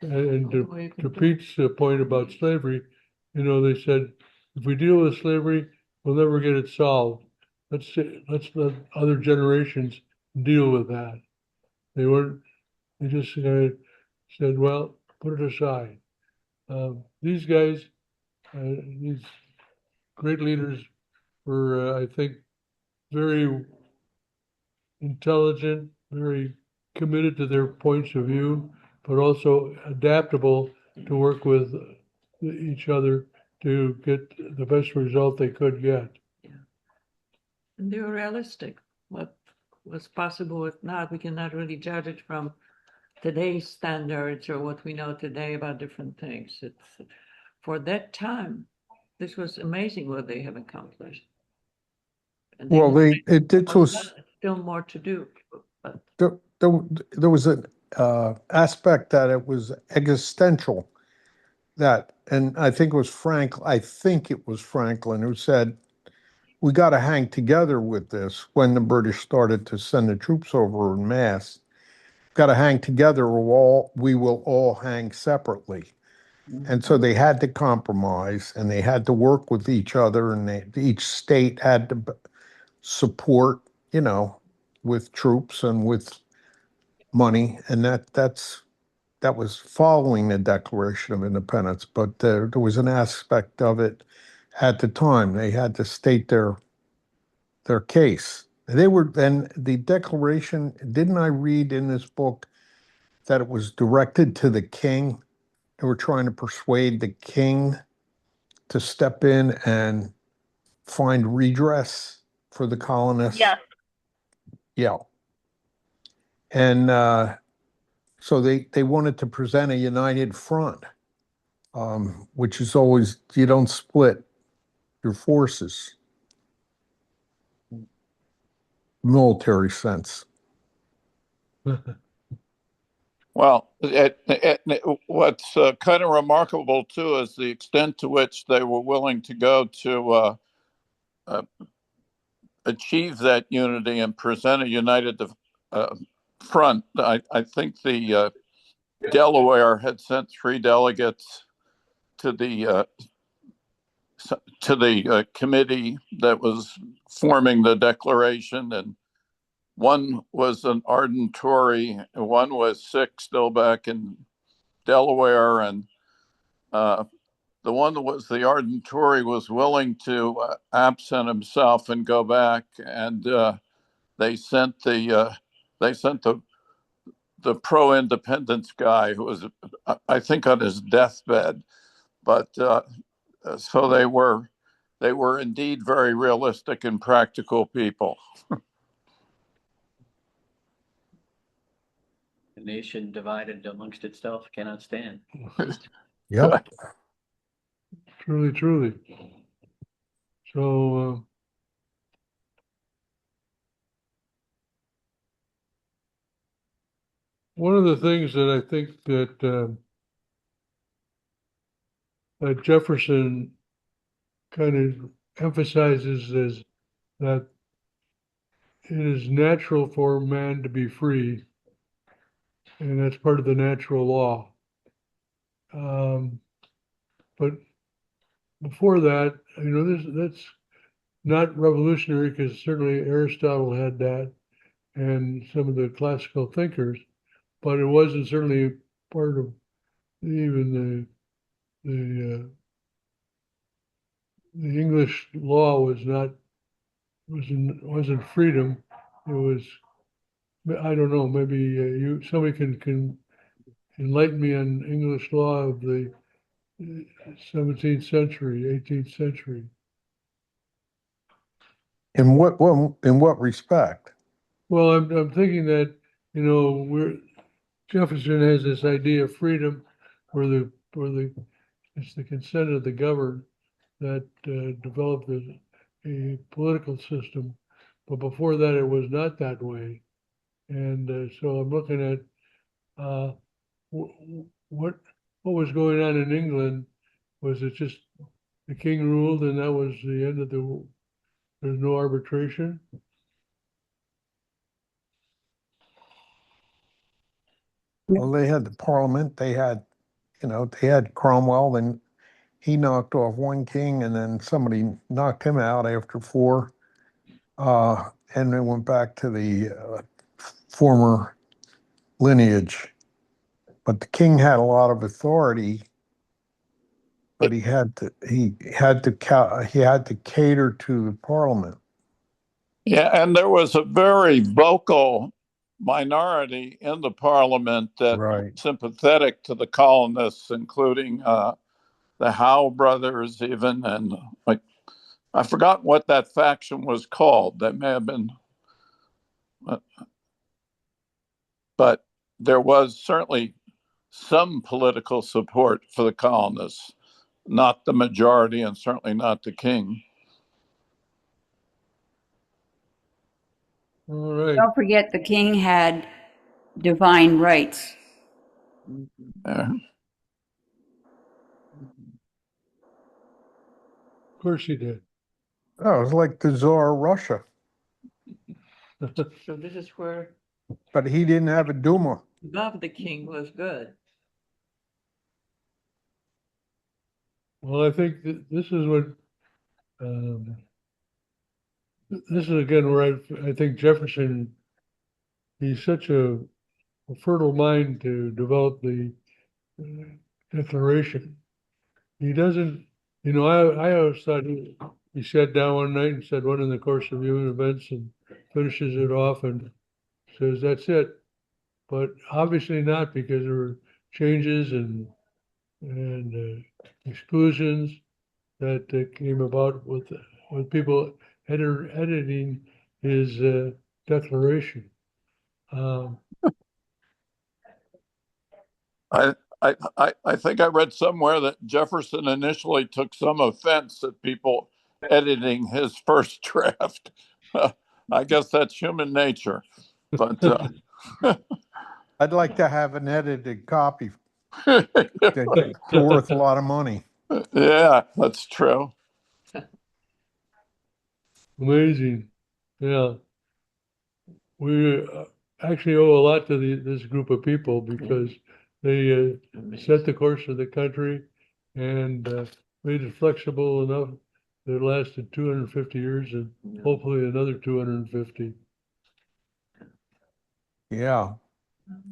and to Pete's point about slavery, you know, they said, if we deal with slavery, we'll never get it solved. Let's let other generations deal with that. They just said, well, put it aside. These guys, these great leaders were, I think, very intelligent, very committed to their points of view, but also adaptable to work with each other to get the best result they could get. And they were realistic. What was possible, if not, we cannot really judge it from today's standards or what we know today about different things. It's for that time, this was amazing what they have accomplished. And Well, it was, still more to do. But there was an aspect that it was existential that, and I think it was Franklin who said, we got to hang together with this when the British started to send the troops over en masse. Got to hang together or we will all hang separately. And so they had to compromise and they had to work with each other, and each state had to support, you know, with troops and with money. And that was following the Declaration of Independence. But there was an aspect of it at the time. They had to state their case. Then the Declaration, didn't I read in this book that it was directed to the king? They were trying to persuade the king to step in and find redress for the colonists. Yes. Yeah. And so they wanted to present a united front, which is always, you don't split your forces. Military sense. Well, what's kind of remarkable too is the extent to which they were willing to go to achieve that unity and present a united front. I think the Delaware had sent 3 delegates to the committee that was forming the Declaration, and one was an ardent Tory, and one was sick still back in Delaware, and the one that was the ardent Tory was willing to absent himself and go back, and they sent the pro-independence guy who was, I think, on his deathbed, but so they were indeed very realistic and practical people. A nation divided amongst itself cannot stand. Yep. Truly. So, one of the things that I think that Jefferson kind of emphasizes is that it is natural for man to be free, and that's part of the natural law. But before that, that's not revolutionary because certainly Aristotle had that and some of the classical thinkers, but it wasn't certainly part of even the English law wasn't freedom. It was, I don't know, maybe somebody can enlighten me on English law of the 17th century, 18th century. In what respect? Well, I'm thinking that, Jefferson has this idea of freedom where it's the consent of the governed that developed a political system. But before that, it was not that way. And so I'm looking at what was going on in England. Was it just the king ruled and that was the end of there's no arbitration? Well, they had the parliament, they had Cromwell, then he knocked off one king and then somebody knocked him out after four. And then went back to the former lineage. But the king had a lot of authority, but he had to cater to the parliament. Yeah, and there was a very vocal minority in the parliament that Right. was sympathetic to the colonists, including the Howe brothers, even, and like I forgot what that faction was called. That may have been, but there was certainly some political support for the colonists, not the majority, and certainly not the king. All right. Don't forget the king had divine rights. Yeah. Of course he did. Oh, it was like the Tsar of Russia, So this is where but he didn't have a Duma. love the king was good. Well, I think this is what, this is again where I think Jefferson, he's such a fertile mind to develop the Declaration. He doesn't, I always thought he sat down one night and said one in the course of human events and finishes it off and says, that's it. But obviously not, because there were changes and exclusions that came about with people editing his declaration. I think I read somewhere that Jefferson initially took some offense at people editing his first draft. I guess that's human nature, but I'd like to have an edited copy. They're worth a lot of money. Yeah, that's true. Amazing. Yeah. We actually owe a lot to this group of people because they set the course of the country and made it flexible enough that it lasted 250 years and hopefully another 250. Yeah,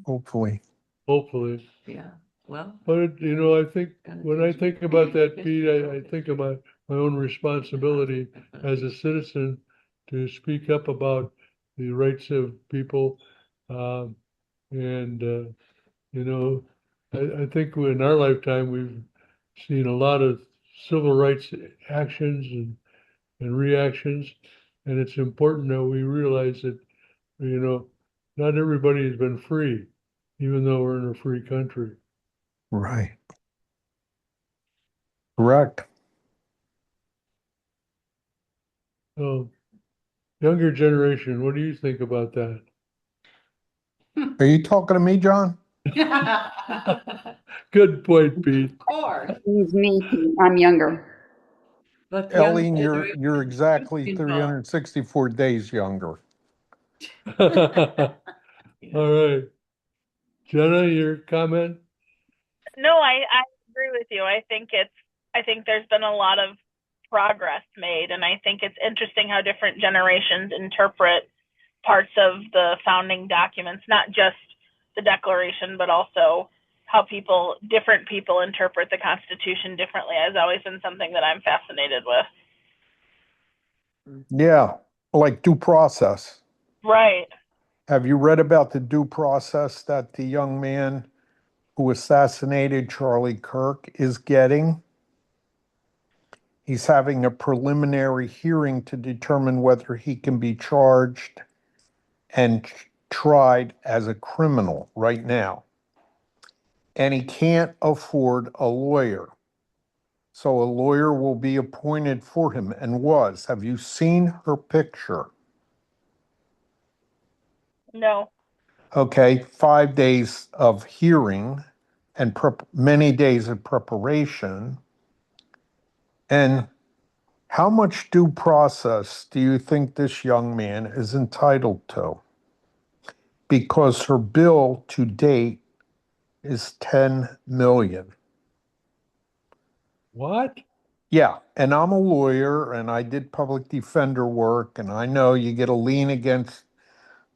hopefully. Hopefully. Yeah. Well, But I think when I think about that, Pete, I think of my own responsibility as a citizen to speak up about the rights of people. And I think in our lifetime, we've seen a lot of civil rights actions and reactions. And it's important that we realize that, not everybody has been free, even though we're in a free country. Right. Correct. So, younger generation, what do you think about that? Are you talking to me, John? Good point, Pete. It was me. I'm younger. but the Ellie, young you're generation exactly should be involved. 364 days younger. All right. Jenna, your comment? No, I agree with you. I think I think there's been a lot of progress made, and I think it's interesting how different generations interpret parts of the founding documents, not just the Declaration, but also how different people interpret the Constitution differently has always been something that I'm fascinated with. Yeah, like due process. Right. Have you read about the due process that the young man who assassinated Charlie Kirk is getting? He's having a preliminary hearing to determine whether he can be charged and tried as a criminal right now. And he can't afford a lawyer. So a lawyer will be appointed for him and was. Have you seen her picture? No. Okay, 5 days of hearing and many days of preparation. And how much due process do you think this young man is entitled to? Because her bill to date is 10 million. What? Yeah, and I'm a lawyer and I did public defender work, and I know you get a lien against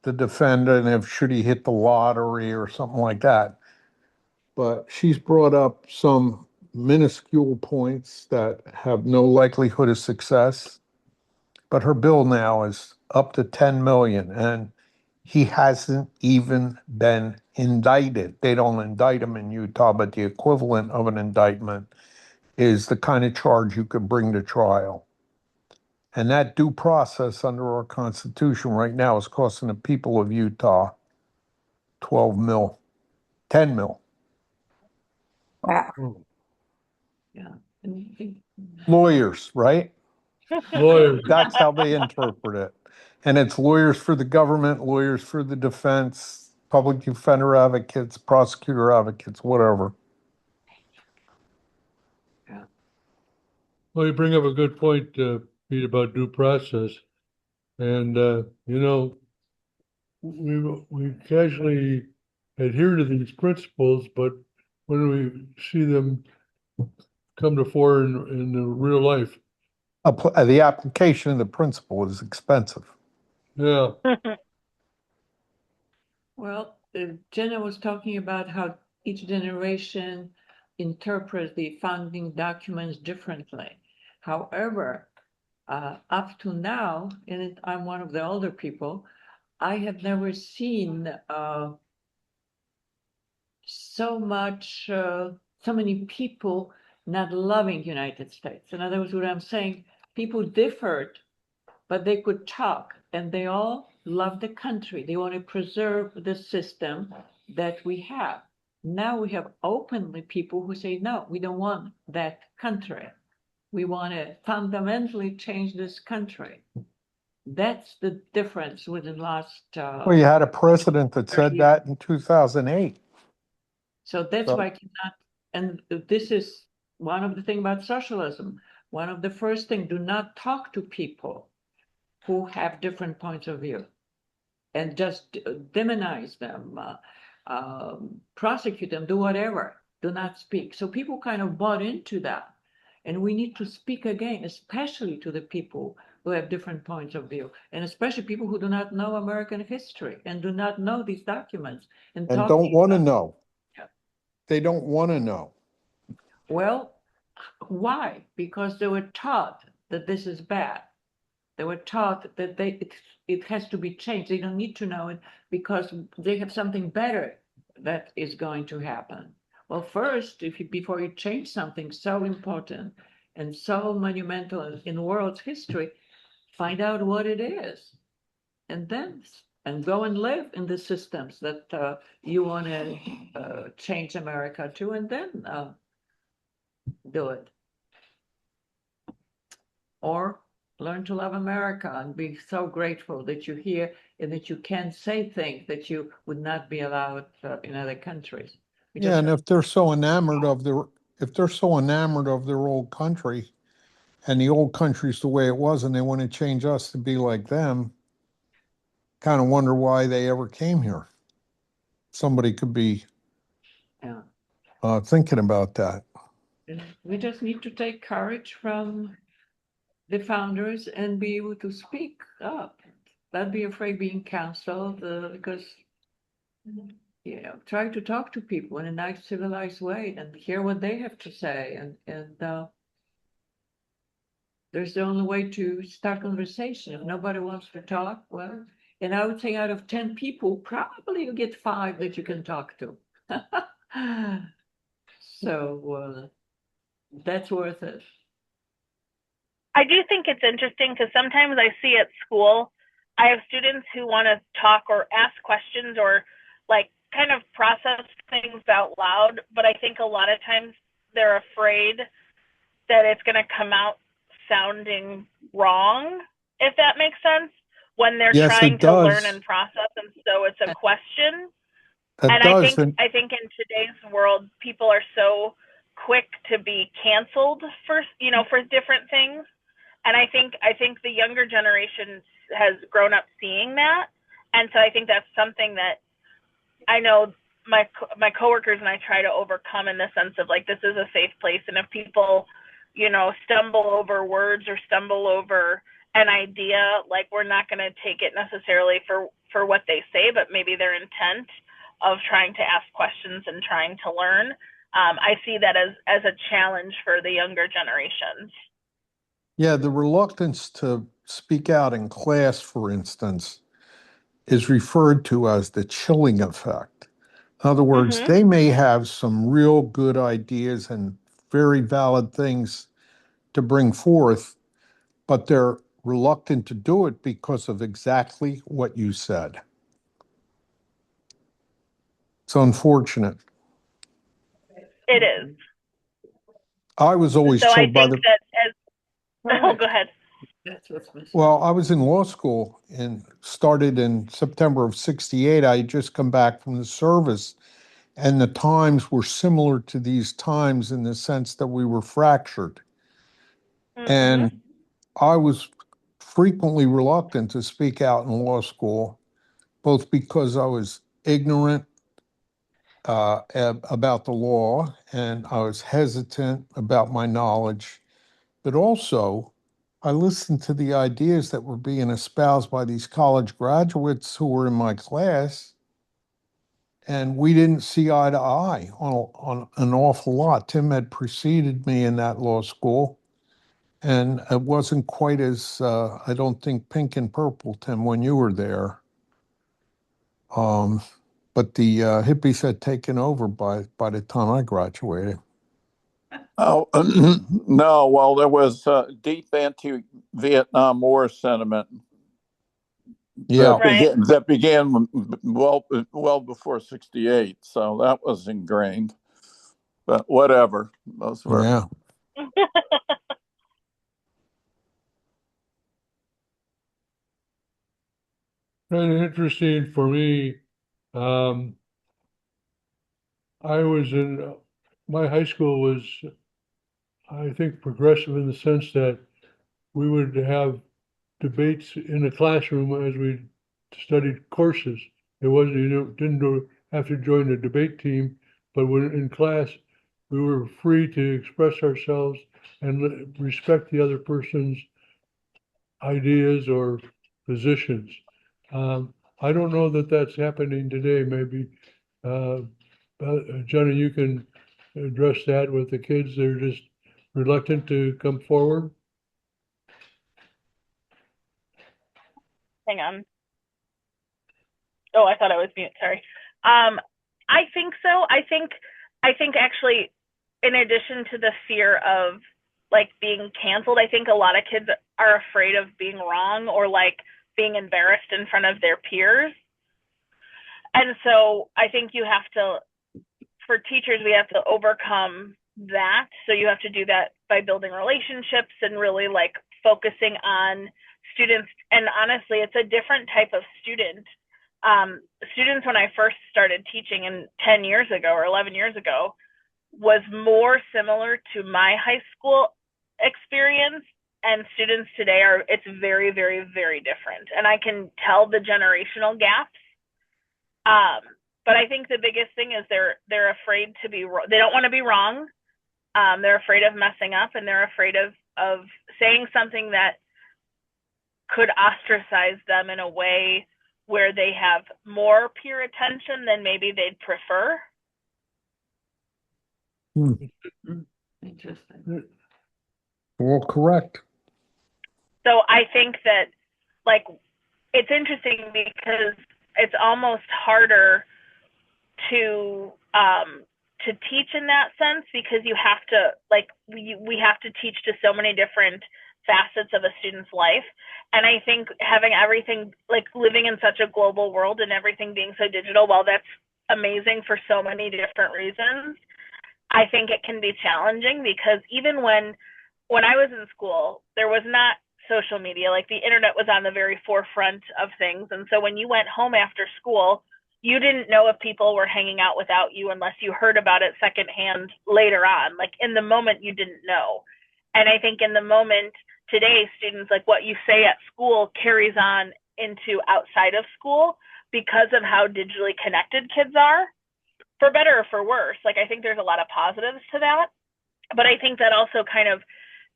the defendant if should he hit the lottery or something like that. But she's brought up some minuscule points that have no likelihood of success. But her bill now is up to 10 million, and he hasn't even been indicted. They don't indict him in Utah, but the equivalent of an indictment is the kind of charge you could bring to trial. And that due process under our Constitution right now is costing the people of Utah 12 mil, 10 mil. Yeah. Lawyers, right? Lawyers. That's how they interpret it. And it's lawyers for the government, lawyers for the defense, public defender advocates, prosecutor advocates, whatever. Well, you bring up a good point, Pete, about due process. And, we casually adhere to these principles, but when we see them come to fore in the real life, The application of the principle is expensive. yeah, Well, Jenna was talking about how each generation interprets the founding documents differently. However, up to now, and I'm one of the older people, I have never seen so many people not loving United States. In other words, what I'm saying, people differed, but they could talk, and they all love the country. They want to preserve the system that we have. Now we have openly people who say, no, we don't want that country. We want to fundamentally change this country. That's the difference within the last. Well, you had a president that said that in 2008. So that's So- why I cannot, and this is one of the things about socialism. One of the first things, do not talk to people who have different points of view and just demonize them, prosecute them, do whatever, do not speak. So people kind of bought into that. And we need to speak again, especially to the people who have different points of view, and especially people who do not know American history and do not know these documents. And talk don't want to about- know. Yeah. They don't want to know. Well, why? Because they were taught that this is bad. They were taught that it has to be changed. They don't need to know it because they have something better that is going to happen. Well, first, before you change something so important and so monumental in the world's history, find out what it is, and then go and live in the systems that you want to change America to, and then do it. Or learn to love America and be so grateful that you're here and that you can say things that you would not be allowed in other countries. Yeah, and if they're so enamored of their old country, and the old country's the way it was, and they want to change us to be like them, kind of wonder why they ever came here. Somebody could be Yeah. thinking about that. We just need to take courage from the founders and be able to speak up. Not be afraid being canceled because, try to talk to people in a nice, civilized way and hear what they have to say. And there's the only way to start conversation. If nobody wants to talk, well, and I would say out of 10 people, probably you get 5 that you can talk to. So that's worth it. I do think it's interesting because sometimes I see at school, I have students who want to talk or ask questions or like kind of process things out loud, but I think a lot of times they're afraid that it's going to come out sounding wrong, if that makes sense, when they're Yes, trying it to learn does. and process, and so it's a question. That And does. And I think in today's world, people are so quick to be canceled for different things. And I think the younger generation has grown up seeing that, and so I think that's something that I know my coworkers and I try to overcome in the sense of like, this is a safe place, and if people, stumble over words or stumble over an idea, like we're not going to take it necessarily for what they say, but maybe their intent of trying to ask questions and trying to learn. I see that as a challenge for the younger generations. yeah, the reluctance to speak out in class, for instance, is referred to as the chilling effect. In other words, Mm-hmm. they may have some real good ideas and very valid things to bring forth, but they're reluctant to do it because of exactly what you said. It's unfortunate. It is. I was always So I told by think the, that oh, go ahead. That's what's missing. well, I was in law school and started in September of '68. I had just come back from the service, and the times were similar to these times in the sense that we were fractured. Mm-hmm. And I was frequently reluctant to speak out in law school, both because I was ignorant about the law and I was hesitant about my knowledge, but also I listened to the ideas that were being espoused by these college graduates who were in my class, and we didn't see eye to eye on an awful lot. Tim had preceded me in that law school, and it wasn't quite as, I don't think, pink and purple, Tim, when you were there. But the hippies had taken over by the time I graduated. Oh, no. Well, there was deep anti-Vietnam War sentiment Yeah. Right. that began well before '68. So that was ingrained. But whatever. Those were. Yeah. Kind of interesting for me. Um, I was in, my high school was, I think, progressive in the sense that we would have debates in the classroom as we studied courses. It wasn't, didn't have to join the debate team, but when in class, we were free to express ourselves and respect the other person's ideas or positions. I don't know that that's happening today. Maybe, Johnny, you can address that with the kids. They're just reluctant to come forward. Hang on. Oh, I thought I was mute. Sorry. I think so. I think actually, in addition to the fear of like being canceled, I think a lot of kids are afraid of being wrong or like being embarrassed in front of their peers. And so I think you have to, for teachers, we have to overcome that. So you have to do that by building relationships and really like focusing on students. And honestly, it's a different type of student. Students, when I first started teaching in 10 years ago or 11 years ago, was more similar to my high school experience, and students today it's very, very, very different. And I can tell the generational gaps. But I think the biggest thing is they're afraid to be, they don't want to be wrong. They're afraid of messing up, and they're afraid of saying something that could ostracize them in a way where they have more peer attention than maybe they'd prefer. Interesting. Well, correct. So I think that, like, it's interesting because it's almost harder to teach in that sense, because you have to, like, we have to teach to so many different facets of a student's life. And I think having everything, like, living in such a global world and everything being so digital, while that's amazing for so many different reasons, I think it can be challenging, because even when I was in school, there was not social media. Like, the internet was on the very forefront of things. And so when you went home after school, you didn't know if people were hanging out without you unless you heard about it secondhand later on. Like, in the moment, you didn't know. And I think in the moment today, students, like, what you say at school carries on into outside of school because of how digitally connected kids are, for better or for worse. Like, I think there's a lot of positives to that. But I think that also kind of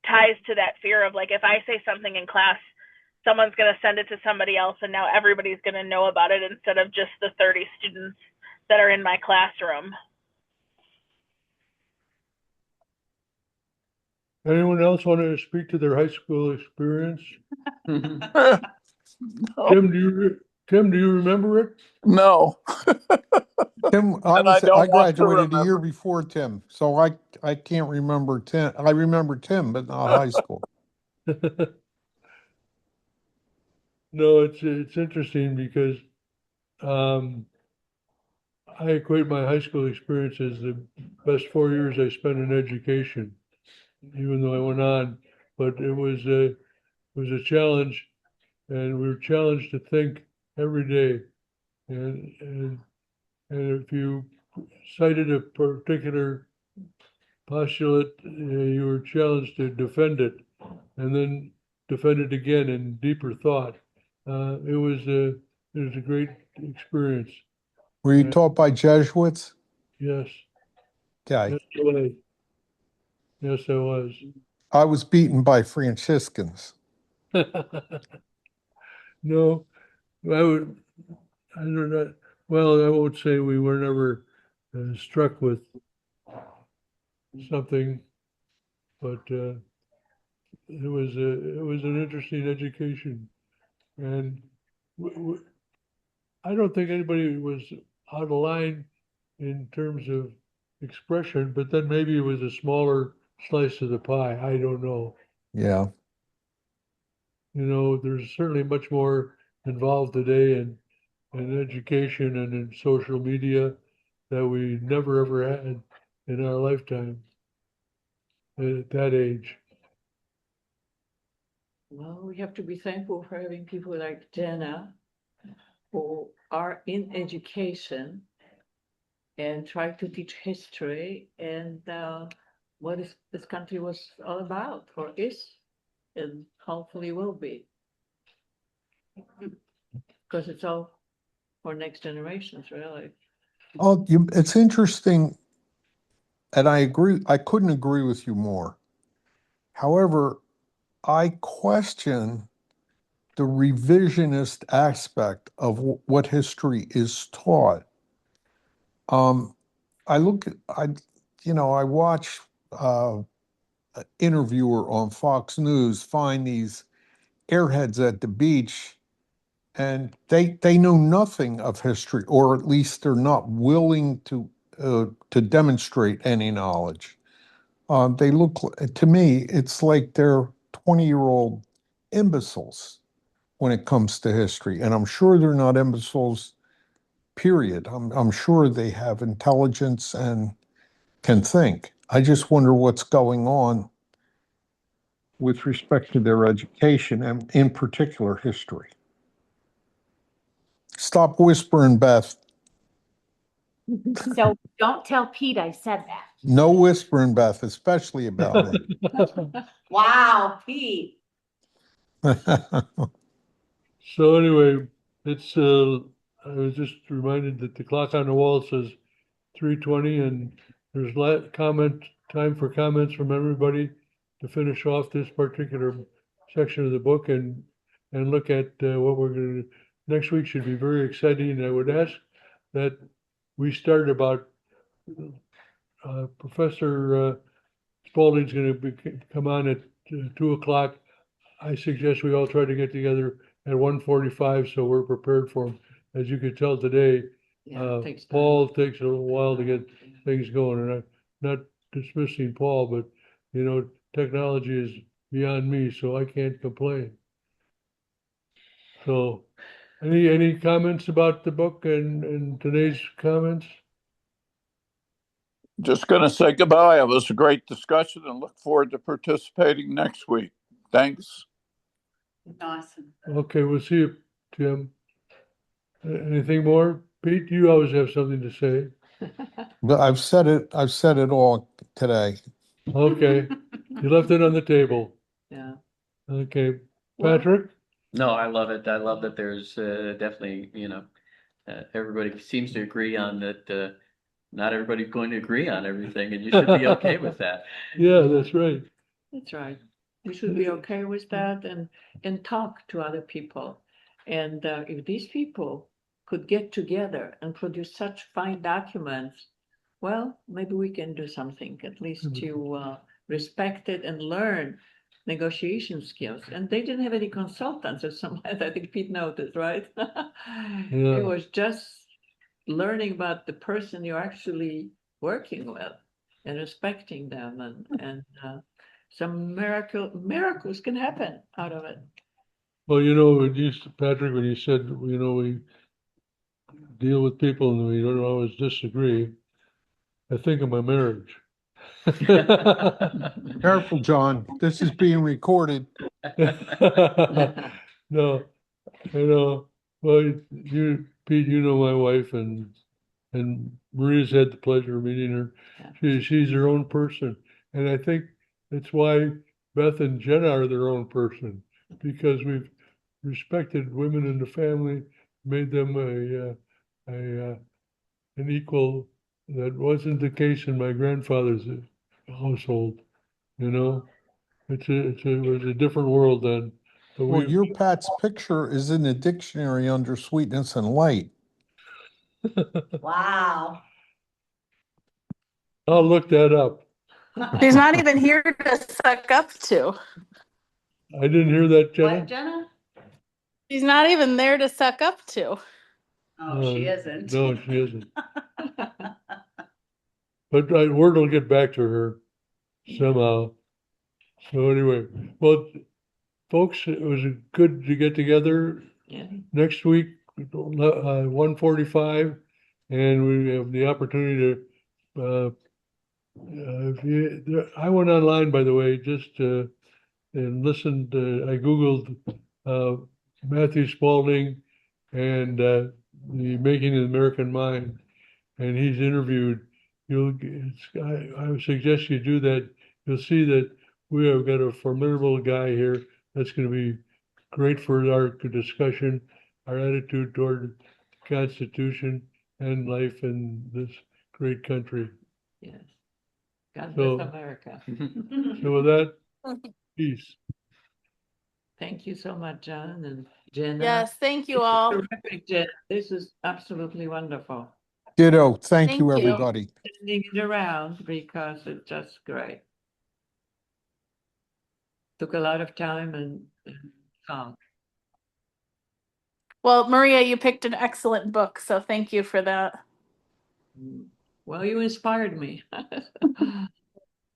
ties to that fear of, like, if I say something in class, someone's going to send it to somebody else, and now everybody's going to know about it instead of just the 30 students that are in my classroom. Anyone else want to speak to their high school experience? No. Tim, do you remember it? No. Tim, And I don't I want to graduated a year remember. before Tim, so I can't remember Tim. I remember Tim, but not high school. No, it's interesting because I equate my high school experience as the best 4 years I spent in education, even though I went on. But it was a challenge, and we were challenged to think every day. And if you cited a particular postulate, you were challenged to defend it, and then defend it again in deeper thought. It was a great experience. Were you taught by Jesuits? Yes, Okay. yes, I was. Yes, I was. I was beaten by Franciscans. No, I don't know. Well, I won't say we were never struck with something, but it was an interesting education, and I don't think anybody was out of line in terms of expression, but then maybe it was a smaller slice of the pie. I don't know. Yeah. You know, there's certainly much more involved today in education and in social media that we never ever had in our lifetime at that age. Well, we have to be thankful for having people like Jenna who are in education and try to teach history and what this country was all about, or is, and hopefully will be. Because it's all for next generations, really. Oh, it's interesting, and I agree. I couldn't agree with you more. However, I question the revisionist aspect of what history is taught. I watch an interviewer on Fox News find these airheads at the beach, and they know nothing of history, or at least they're not willing to demonstrate any knowledge. They look, to me, it's like they're 20-year-old imbeciles when it comes to history. And I'm sure they're not imbeciles, period. I'm sure they have intelligence and can think. I just wonder what's going on with respect to their education, and in particular, history. Stop whispering, Beth. So don't tell Pete I said that. No whispering, Beth, especially about me. Wow, Pete. So anyway, it's I was just reminded that the clock on the wall says 3:20, and there's comment time for comments from everybody to finish off this particular section of the book and look at what we're going to do. Next week should be very exciting. And I would ask that we start about Professor Spaulding's going to come on at 2:00. I suggest we all try to get together at 1:45 so we're prepared for him. As you could tell today, Yeah, it takes time. Paul takes a little while to get things going, and I'm not dismissing Paul, but you know, technology is beyond me, so I can't complain. So, any comments about the book and today's comments? Just going to say goodbye. It was a great discussion and look forward to participating next week. Thanks. Awesome. Okay, we'll see you, Tim. Anything more? Pete, you always have something to say. But I've said it all today. Okay, you left it on the table. Yeah. Okay, Patrick? No, I love it. I love that there's definitely, everybody seems to agree on that. Not everybody's going to agree on everything, and you should be okay with that. Yeah, that's right. That's right. We should be okay with that and talk to other people. And if these people could get together and produce such fine documents, well, maybe we can do something, at least to respect it and learn negotiation skills. And they didn't have any consultants or something. I think Pete noticed, right? Yeah. It was just learning about the person you're actually working with and respecting them and some miracles can happen out of it. Well, Patrick, when you said, we deal with people and we don't always disagree, I think of my marriage. Careful, John. This is being recorded. No, well, Pete, you know my wife and Maria's had the pleasure of meeting her. She's her own person. And I think that's why Beth and Jenna are their own person, because we've respected women in the family, made them an equal. That wasn't the case in my grandfather's household, It was a different world then. But Well, your Pat's picture is in the dictionary under sweetness and light. Wow. I'll look that up. She's not even here to suck up to. I didn't hear that, Jenna. What, Jenna? She's not even there to suck up to. Oh, she isn't. No, she isn't. But word will get back to her somehow. So anyway, well, folks, it was good to get together Yeah. next week, 1:45, and we have the opportunity to. I went online, by the way, just and listened. I googled Matthew Spaulding and the Making of the American Mind, and he's interviewed. I would suggest you do that. You'll see that we have got a formidable guy here that's going to be great for our discussion, our attitude toward the Constitution and life in this great country. Yes. God So- bless America. So with that, peace. Thank you so much, John and Jenna. Yes, thank you This is all. terrific, Jen. This is absolutely wonderful. Ditto. Thank Thank you, you. everybody. Sending it around because it's just great. Took a lot of time and fun. Well, Maria, you picked an excellent book, so thank you for that. Well, you inspired me.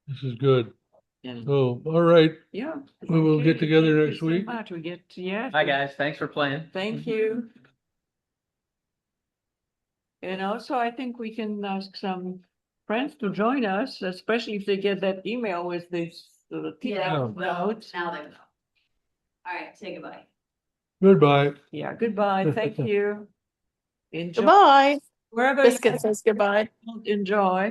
This is good. Yeah. Oh, all right. Yeah. We will get Okay, together thank you next so week. much. Hi, guys. Thanks for playing. Thank you. And also, I think we can ask some friends to join us, especially if they get that email with this Yeah. notes. Now they know. All right, say goodbye. Goodbye. Yeah, goodbye. Thank you. Enjoy Goodbye. wherever Biscuit says goodbye. you enjoy.